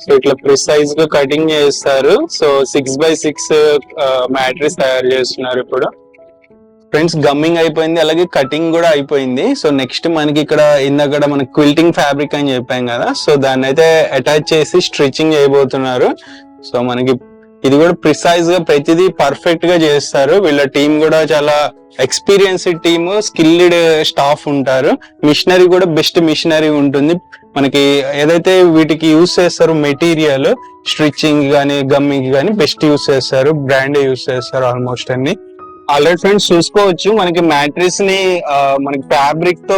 సో ఇట్లా ప్రిసైజ్ గా కటింగ్ చేస్తారు. సో 6x6 మ్యాట్రిక్స్ తయారు చేస్తున్నారు ఇప్పుడు. ఫ్రెండ్స్ గమ్మింగ్ అయిపోయింది, అలాగే కటింగ్ కూడా అయిపోయింది. సో నెక్స్ట్ మనకి ఇక్కడ ఇందాక మనకి క్విల్టింగ్ ఫ్యాబ్రిక్ అని చెప్పాం కదా, సో దాన్ని అయితే అటాచ్ చేసి స్టిచ్చింగ్ చేయబోతున్నారు. సో మనకి ఇది కూడా ప్రిసైజ్ గా ప్రతిదీ పర్ఫెక్ట్ గా చేస్తారు. వీళ్ళ టీం కూడా చాలా ఎక్స్పీరియన్స్డ్ టీమ్, స్కిల్డ్ స్టాఫ్ ఉంటారు. మిషనరీ కూడా బెస్ట్ మిషనరీ ఉంటుంది. మనకి ఏదైతే వీటికి యూస్ చేస్తారో మెటీరియల్ స్టిచ్చింగ్ గానీ గమ్మింగ్ గానీ బెస్ట్ యూస్ చేస్తారు, బ్రాండ్ యూస్ చేస్తారు ఆల్మోస్ట్ అన్ని. ఆల్రెడీ ఫ్రెండ్స్ చూసుకోవచ్చు మనకి మ్యాట్రిక్స్ ని మనకి ఫ్యాబ్రిక్ తో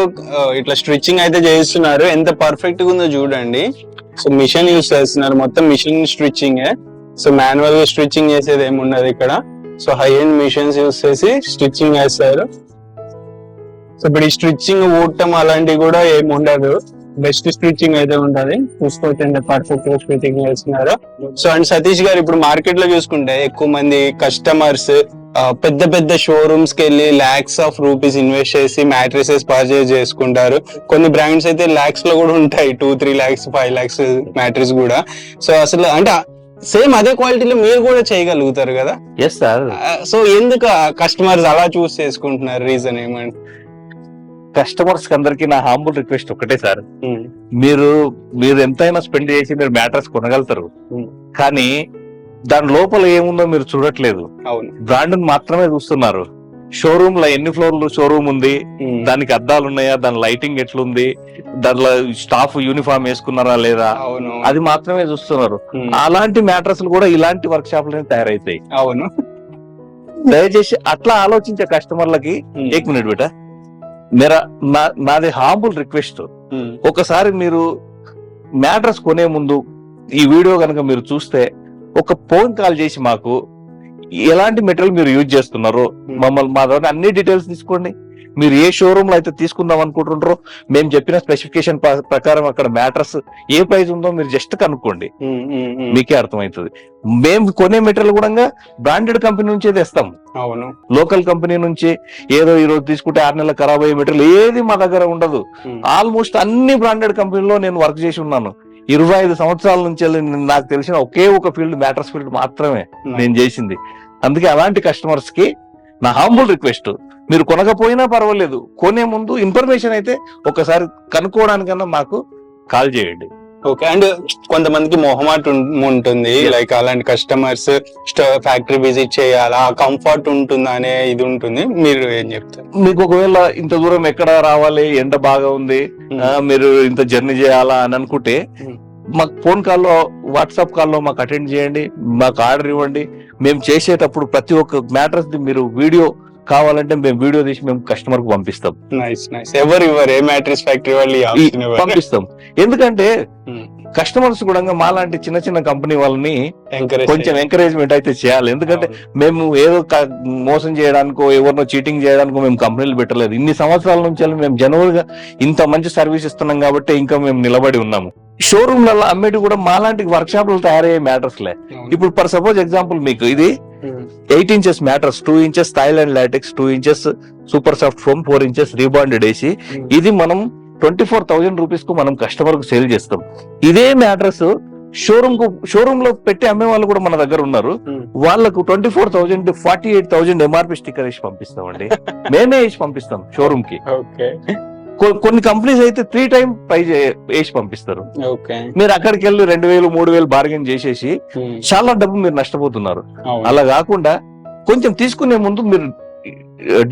ఇట్లా స్టిచ్చింగ్ అయితే చేస్తున్నారు. ఎంత పర్ఫెక్ట్ గా ఉందో చూడండి. సో మిషన్ యూస్ చేస్తున్నారు, మొత్తం మిషన్ స్టిచ్చింగ్. సో మాన్యువల్ గా స్టిచ్చింగ్ చేసేది ఏమి ఉండదు ఇక్కడ. So high end machines use చేసి స్టిచ్చింగ్ చేస్తారు. సో ఇప్పుడు ఈ స్టిచ్చింగ్ ఊడటం అలాంటివి కూడా ఏమి ఉండదు, బెస్ట్ స్టిచ్చింగ్ అయితే ఉంటది. చూసుకోవచ్చు పర్ఫెక్ట్ గా స్టిచ్చింగ్ చేస్తున్నారు. సో అండ్ సతీష్ గారు ఇప్పుడు మార్కెట్ లో చూసుకుంటే ఎక్కువ మంది కస్టమర్స్ పెద్ద పెద్ద షోరూమ్స్ కి వెళ్ళి లాక్స్ ఆఫ్ రూపీస్ ఇన్వెస్ట్ చేసి మ్యాట్రిసెస్ పర్చేస్ చేసుకుంటారు. కొన్ని బ్రాండ్స్ అయితే లాక్స్ లో కూడా ఉంటాయి, 2-3 lakhs 5 lakhs మ్యాట్రిక్స్ కూడా. సో అసలు అంటే సేమ్ అదే క్వాలిటీలో మీరు కూడా చేయగలుగుతారు కదా. Yes sir. సో ఎందుకు కస్టమర్స్ అలా చూస్ చేసుకుంటున్నారు, రీజన్ ఏమంటే? కస్టమర్స్ కి అందరికి నా హాంబుల్ రిక్వెస్ట్ ఒకటే సార్, మీరు ఎంతైనా స్పెండ్ చేసి మీరు మ్యాట్రస్ కొనగలుగుతారు, కానీ దాని లోపల ఏముందో మీరు చూడట్లేదు. అవును, బ్రాండ్ మాత్రమే చూస్తున్నారు. షోరూమ్ లో ఎన్ని ఫ్లోర్లు షోరూమ్ ఉంది, దానికి అద్దాలు ఉన్నాయా, దాని లైటింగ్ ఎట్లుంది, దాంట్లో స్టాఫ్ యూనిఫామ్ వేసుకున్నారా లేదా, అది మాత్రమే చూస్తున్నారు. అలాంటి మ్యాట్రస్ కూడా ఇలాంటి వర్క్ షాప్ లోనే తయారైతాయి. అవును, దయచేసి అట్లా ఆలోచించే కస్టమర్లకి ఏక్ మినిట్ బేటా, నాది హాంబుల్ రిక్వెస్ట్, ఒకసారి మీరు మ్యాట్రస్ కొనే ముందు ఈ వీడియో కనుక మీరు చూస్తే ఒక ఫోన్ కాల్ చేసి మాకు ఎలాంటి మెటీరియల్ మీరు యూజ్ చేస్తున్నారో మమ్మల్ని మా దగ్గర అన్ని డీటెయిల్స్ తీసుకోండి. మీరు ఏ షోరూమ్ లో అయితే తీసుకుందాం అనుకుంటుంటారో మేము చెప్పిన స్పెసిఫికేషన్ ప్రకారం అక్కడ మ్యాట్రస్ ఏ ప్రైస్ ఉందో మీరు జస్ట్ కనుక్కోండి, మీకే అర్థమవుతుంది. మేము కొనే మెటీరియల్ కూడా బ్రాండెడ్ కంపెనీ నుంచే తెస్తాం. అవును, లోకల్ కంపెనీ నుంచి ఏదో ఈ రోజు తీసుకుంటే 6 నెలలు ఖరాబ్ అయ్యే మెటీరియల్ ఏది మా దగ్గర ఉండదు. ఆల్మోస్ట్ అన్ని బ్రాండెడ్ కంపెనీలో నేను వర్క్ చేసి ఉన్నాను. 25 సంవత్సరాల నుంచి నాకు తెలిసిన ఒకే ఒక ఫీల్డ్ మ్యాట్రస్ ఫీల్డ్ మాత్రమే నేను చేసింది. అందుకే అలాంటి కస్టమర్స్ కి నా హాంబుల్ రిక్వెస్ట్, మీరు కొనకపోయినా పర్వాలేదు, కొనే ముందు ఇన్ఫర్మేషన్ అయితే ఒకసారి కనుక్కోవడానికన్నా మాకు కాల్ చేయండి. ఓకే. అండ్ కొంతమందికి మొహమాట ఉంటుంది, లైక్ అలాంటి కస్టమర్స్ ఫ్యాక్టరీ విజిట్ చేయాలా, కంఫర్ట్ ఉంటుందా అనే ఇది ఉంటుంది, మీరు ఏం చెప్తారు? మీకు ఒకవేళ ఇంత దూరం ఎక్కడ రావాలి, ఎండ బాగా ఉంది, మీరు ఇంత జర్నీ చేయాలా అని అనుకుంటే మాకు ఫోన్ కాల్లో వాట్సాప్ కాల్లో మాకు అటెండ్ చేయండి, మాకు ఆర్డర్ ఇవ్వండి. మేము చేసేటప్పుడు ప్రతి ఒక్క మ్యాటర్స్ మీరు వీడియో కావాలంటే మేము వీడియో తీసి మేము కస్టమర్ కు పంపిస్తాం. ఏ మ్యాట్రిక్స్ ఫ్యాక్టరీ వాళ్ళు పంపిస్తాం. ఎందుకంటే కస్టమర్స్ కూడా మాలాంటి చిన్న చిన్న కంపెనీ వాళ్ళని కొంచెం ఎంకరేజ్మెంట్ అయితే చేయాలి. ఎందుకంటే మేము ఏదో మోసం చేయడానికో ఎవరినో చీటింగ్ చేయడానికో మేము కంపెనీలు పెట్టలేదు. ఇన్ని సంవత్సరాల నుంచి మేము జనరల్గా ఇంత మంచి సర్వీస్ ఇస్తున్నాం కాబట్టి ఇంకా మేము నిలబడి ఉన్నాము. షోరూమ్లలో అమ్మేటి కూడా మాలాంటి వర్క్ షాప్ లో తయారయ్యే మ్యాటర్స్ లే. ఇప్పుడు ఫర్ సపోజ్ ఎగ్జాంపుల్ మీకు ఇది 8 inches matters, 2 inches Thailand LaTeX, 2 inches super soft foam, 4 inches rebonded వేసి ఇది మనం 24,000 రూపీస్ కు మనం కస్టమర్ కు సేల్ చేస్తాం. ఇదే మ్యాట్రస్ షోరూమ్ లో పెట్టి అమ్మే వాళ్ళు కూడా మన దగ్గర ఉన్నారు. వాళ్ళకు 24,000 48,000 ఎంఆర్పి స్టిక్కర్ వేసి పంపిస్తామండి. మేమే వేసి పంపిస్తాం షోరూమ్ కి. కొన్ని కంపెనీస్ అయితే 3 times ప్రైజ్ వేసి పంపిస్తారు. మీరు అక్కడికి వెళ్ళి 2,000 3,000 బార్గెన్ చేసేసి చాలా డబ్బు మీరు నష్టపోతున్నారు. అలా కాకుండా కొంచెం తీసుకునే ముందు మీరు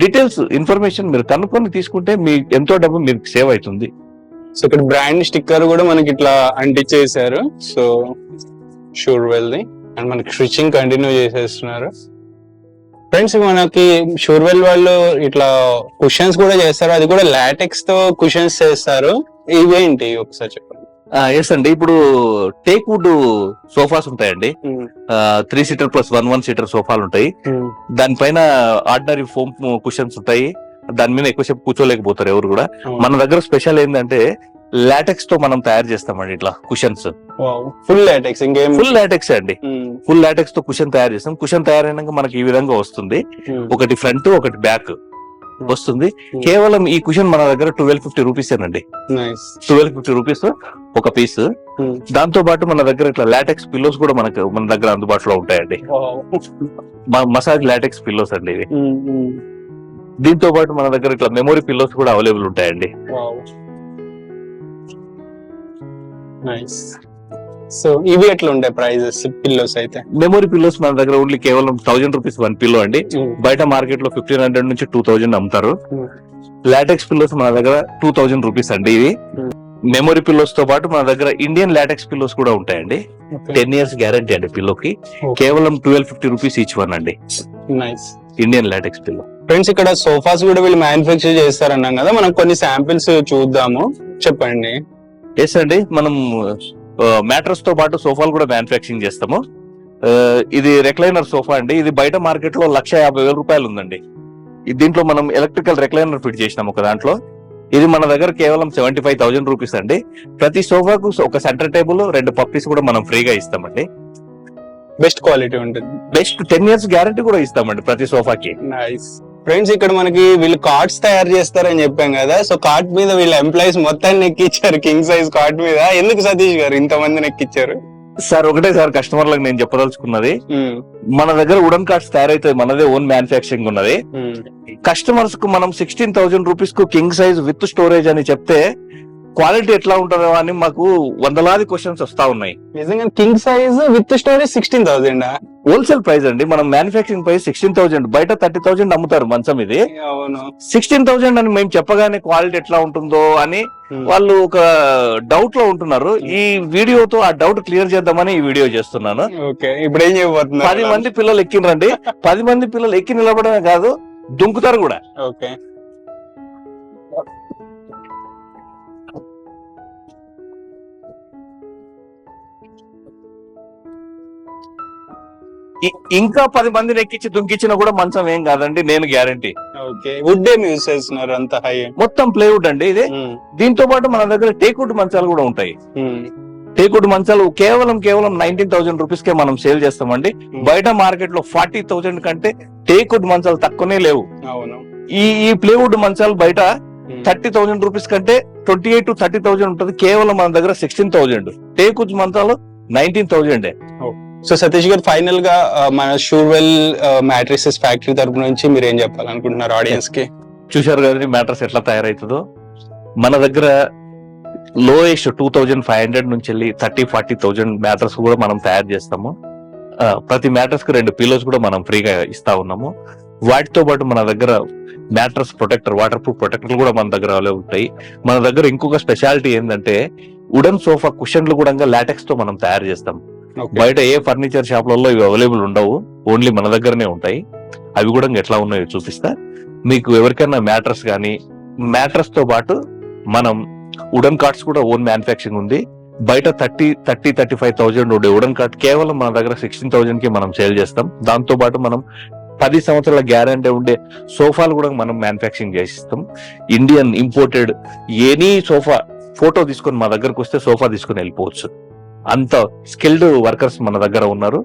డీటెయిల్స్ ఇన్ఫర్మేషన్ మీరు కనుక్కొని తీసుకుంటే మీ ఎంతో డబ్బు మీకు సేవ్ అవుతుంది. సో ఇక్కడ బ్రాండ్ స్టిక్కర్ కూడా మనకి ఇట్లా అంటించేసారు. సో షూర్ వెల్ది అండ్ మనకి స్టిచ్చింగ్ కంటిన్యూ చేసేస్తున్నారు. ఫ్రెండ్స్ మనకి షూర్వెల్ వాళ్ళు ఇట్లా కుషన్స్ కూడా చేస్తారు, అది కూడా లాటెక్స్ తో కుషన్స్ చేస్తారు. ఇవేంటి ఒకసారి చెప్పండి. ఎస్ అండి, ఇప్పుడు టేక్ వుడ్ సోఫాస్ ఉంటాయండి, 3 seater ప్లస్ 1 seater సోఫాలు ఉంటాయి. దానిపైన ఆర్డినరీ ఫోమ్ కుషన్స్ ఉంటాయి, దాని మీద ఎక్కువసేపు కూర్చోలేకపోతారు ఎవరు కూడా. మన దగ్గర స్పెషల్ ఏంటంటే లాటెక్స్ తో మనం తయారు చేస్తామండి ఇట్లా కుషన్స్. ఫుల్ లాటెక్స్, ఇంకేం ఫుల్ లాటెక్స్ అండి. ఫుల్ లాటెక్స్ తో కుషన్ తయారు చేస్తాం. కుషన్ తయారైనాక మనకి ఈ విధంగా వస్తుంది. ఒకటి ఫ్రంట్, ఒకటి బ్యాక్ వస్తుంది. కేవలం ఈ కుషన్ మన దగ్గర 1250 రూపీస్ ఏనండి. 1250 రూపీస్ ఒక పీస్. దాంతో పాటు మన దగ్గర ఇట్లా లాటెక్స్ పిల్లోస్ కూడా మన దగ్గర అందుబాటులో ఉంటాయండి. మసాజ్ లాటెక్స్ పిల్లోస్ అండి ఇవి. దీంతో పాటు మన దగ్గర ఇట్లా మెమొరీ పిల్లోస్ కూడా అవైలబుల్ ఉంటాయండి. సో ఇవి ఎట్లా ఉంటాయి ప్రైజెస్ పిల్లోస్ అయితే? మెమొరీ పిల్లోస్ మన దగ్గర ఓన్లీ కేవలం 1000 రూపీస్ వన్ పిల్లో అండి. బయట మార్కెట్ లో 1500 నుంచి 2000 అమ్ముతారు. లాటెక్స్ పిల్లోస్ మన దగ్గర 2000 రూపీస్ అండి ఇవి. మెమొరీ పిల్లోస్ తో పాటు మన దగ్గర ఇండియన్ లాటెక్స్ పిల్లోస్ కూడా ఉంటాయండి. 10 years గ్యారంటీ అండి పిల్లోకి. కేవలం 1250 రూపీస్ ఈచ్ వన్ అండి. Indian LaTeX pillow. ఫ్రెండ్స్, ఇక్కడ సోఫాస్ కూడా వీళ్ళు మ్యానుఫ్యాక్చర్ చేస్తారన్నాం కదా, మనం కొన్ని శాంపిల్స్ చూద్దాము. చెప్పండి. ఎస్ అండి, మనం మ్యాట్రస్ తో పాటు సోఫాలు కూడా మ్యానుఫ్యాక్చరింగ్ చేస్తాము. ఇది రెక్లైనర్ సోఫా అండి. ఇది బయట మార్కెట్ లో 1,50,000 రూపాయలు ఉందండి. దీంట్లో మనం ఎలక్ట్రికల్ రెక్లైనర్ ఫిట్ చేసినాం ఒక దాంట్లో. ఇది మన దగ్గర కేవలం 75,000 రూపీస్ అండి. ప్రతి సోఫాకు ఒక సెంటర్ టేబుల్, 2 పప్పీస్ కూడా మనం ఫ్రీగా ఇస్తామండి. బెస్ట్ క్వాలిటీ ఉంటుంది. బెస్ట్ 10 years గ్యారంటీ కూడా ఇస్తామండి ప్రతి సోఫాకి. నైస్. ఫ్రెండ్స్, ఇక్కడ మనకి వీళ్ళు కార్డ్స్ తయారు చేస్తారని చెప్పాం కదా. సో కార్డ్ మీద వీళ్ళ ఎంప్లాయీస్ మొత్తాన్ని ఎక్కిచ్చారు కింగ్ సైజ్ కార్డ్ మీద. ఎందుకు సతీష్ గారు ఇంతమందిని ఎక్కిచ్చారు? సార్ ఒకటే సార్ కస్టమర్లకు నేను చెప్పదలుచుకున్నది, మన దగ్గర వుడెన్ కార్డ్స్ తయారైతే మనదే ఓన్ మ్యానుఫ్యాక్చరింగ్ ఉన్నది. కస్టమర్స్ కు మనం 16,000 రూపీస్ కు కింగ్ సైజ్ విత్ స్టోరేజ్ అని చెప్తే క్వాలిటీ ఎట్లా ఉంటుందో అని మాకు వందలాది క్వశ్చన్స్ వస్తా ఉన్నాయి. నిజంగా king size with storage 16,000? Wholesale price అండి. మనం మ్యానుఫ్యాక్చరింగ్ ప్రైస్ 16,000. బయట 30,000 అమ్ముతారు మంచం ఇది. 16,000 అని మేము చెప్పగానే క్వాలిటీ ఎట్లా ఉంటుందో అని వాళ్ళు ఒక డౌట్ లో ఉంటున్నారు. ఈ వీడియోతో ఆ డౌట్ క్లియర్ చేద్దామని ఈ వీడియో చేస్తున్నాను. ఇప్పుడు ఏం చేయబోతున్నారు? 10 మంది పిల్లలు ఎక్కినరండి. 10 మంది పిల్లలు ఎక్కి నిలబడమే కాదు, దుంకుతారు కూడా. ఓకే. ఇంకా 10 మందిని ఎక్కించి దుంకిచ్చినా కూడా మంచం ఏం కాదండి, నేను గ్యారంటీ. వుడ్ ఏం యూజ్ చేస్తున్నారు? అంత హై మొత్తం ప్లేవుడ్ అండి ఇది. దీంతో పాటు మన దగ్గర టేక్వుడ్ మంచాలు కూడా ఉంటాయి. టేక్వుడ్ మంచాలు కేవలం 19,000 రూపీస్ కే మనం సేల్ చేస్తామండి. బయట మార్కెట్ లో 40,000 కంటే టేక్వుడ్ మంచాలు తక్కువనే లేవు. ఈ ప్లేవుడ్ మంచాలు బయట 30,000 రూపీస్ కంటే 28 to 30,000 ఉంటుంది. కేవలం మన దగ్గర 16,000. టేక్వుడ్ మంచాలు 19,000. సో సతీష్ గారు, ఫైనల్ గా మన షూర్వెల్ మ్యాట్రిసెస్ ఫ్యాక్టరీ తరపు నుంచి మీరు ఏం చెప్పాలనుకుంటున్నారు ఆడియన్స్ కి? చూశారు కదండి మ్యాట్రస్ ఎట్లా తయారవుతుందో. మన దగ్గర లోయెస్ట్ 2,500 నుంచి వెళ్ళి 30,000-40,000 మ్యాట్రస్ కూడా మనం తయారు చేస్తాము. ప్రతి మ్యాట్రస్ కు 2 పిల్లోస్ కూడా మనం ఫ్రీగా ఇస్తా ఉన్నాము. వాటితో పాటు మన దగ్గర మ్యాట్రస్ ప్రొటెక్టర్, వాటర్ ప్రూఫ్ ప్రొటెక్టర్లు కూడా మన దగ్గర అవైలబుల్ ఉంటాయి. మన దగ్గర ఇంకొక స్పెషాలిటీ ఏంటంటే వుడెన్ సోఫా కుషన్లు కూడా లాటెక్స్ తో మనం తయారు చేస్తాం. బయట ఏ ఫర్నిచర్ షాప్లలో ఇవి అవైలబుల్ ఉండవు, ఓన్లీ మన దగ్గరనే ఉంటాయి. అవి కూడా ఎట్లా ఉన్నాయో చూపిస్తా మీకు. ఎవరికైనా మ్యాట్రస్ కానీ, మ్యాట్రస్ తో పాటు మనం వుడెన్ కార్డ్స్ కూడా ఓన్ మ్యానుఫ్యాక్చరింగ్ ఉంది. బయట 30,000-35,000 ఉండే వుడెన్ కార్డ్ కేవలం మన దగ్గర 16,000 కి మనం సేల్ చేస్తాం. దాంతో పాటు మనం 10 సంవత్సరాల గ్యారంటీ ఉండే సోఫాలు కూడా మనం మ్యానుఫ్యాక్చరింగ్ చేసిస్తాం. Indian imported any sofa photo తీసుకొని మా దగ్గరకు వస్తే సోఫా తీసుకుని వెళ్ళిపోవచ్చు. అంత స్కిల్డ్ వర్కర్స్ మన దగ్గర ఉన్నారు.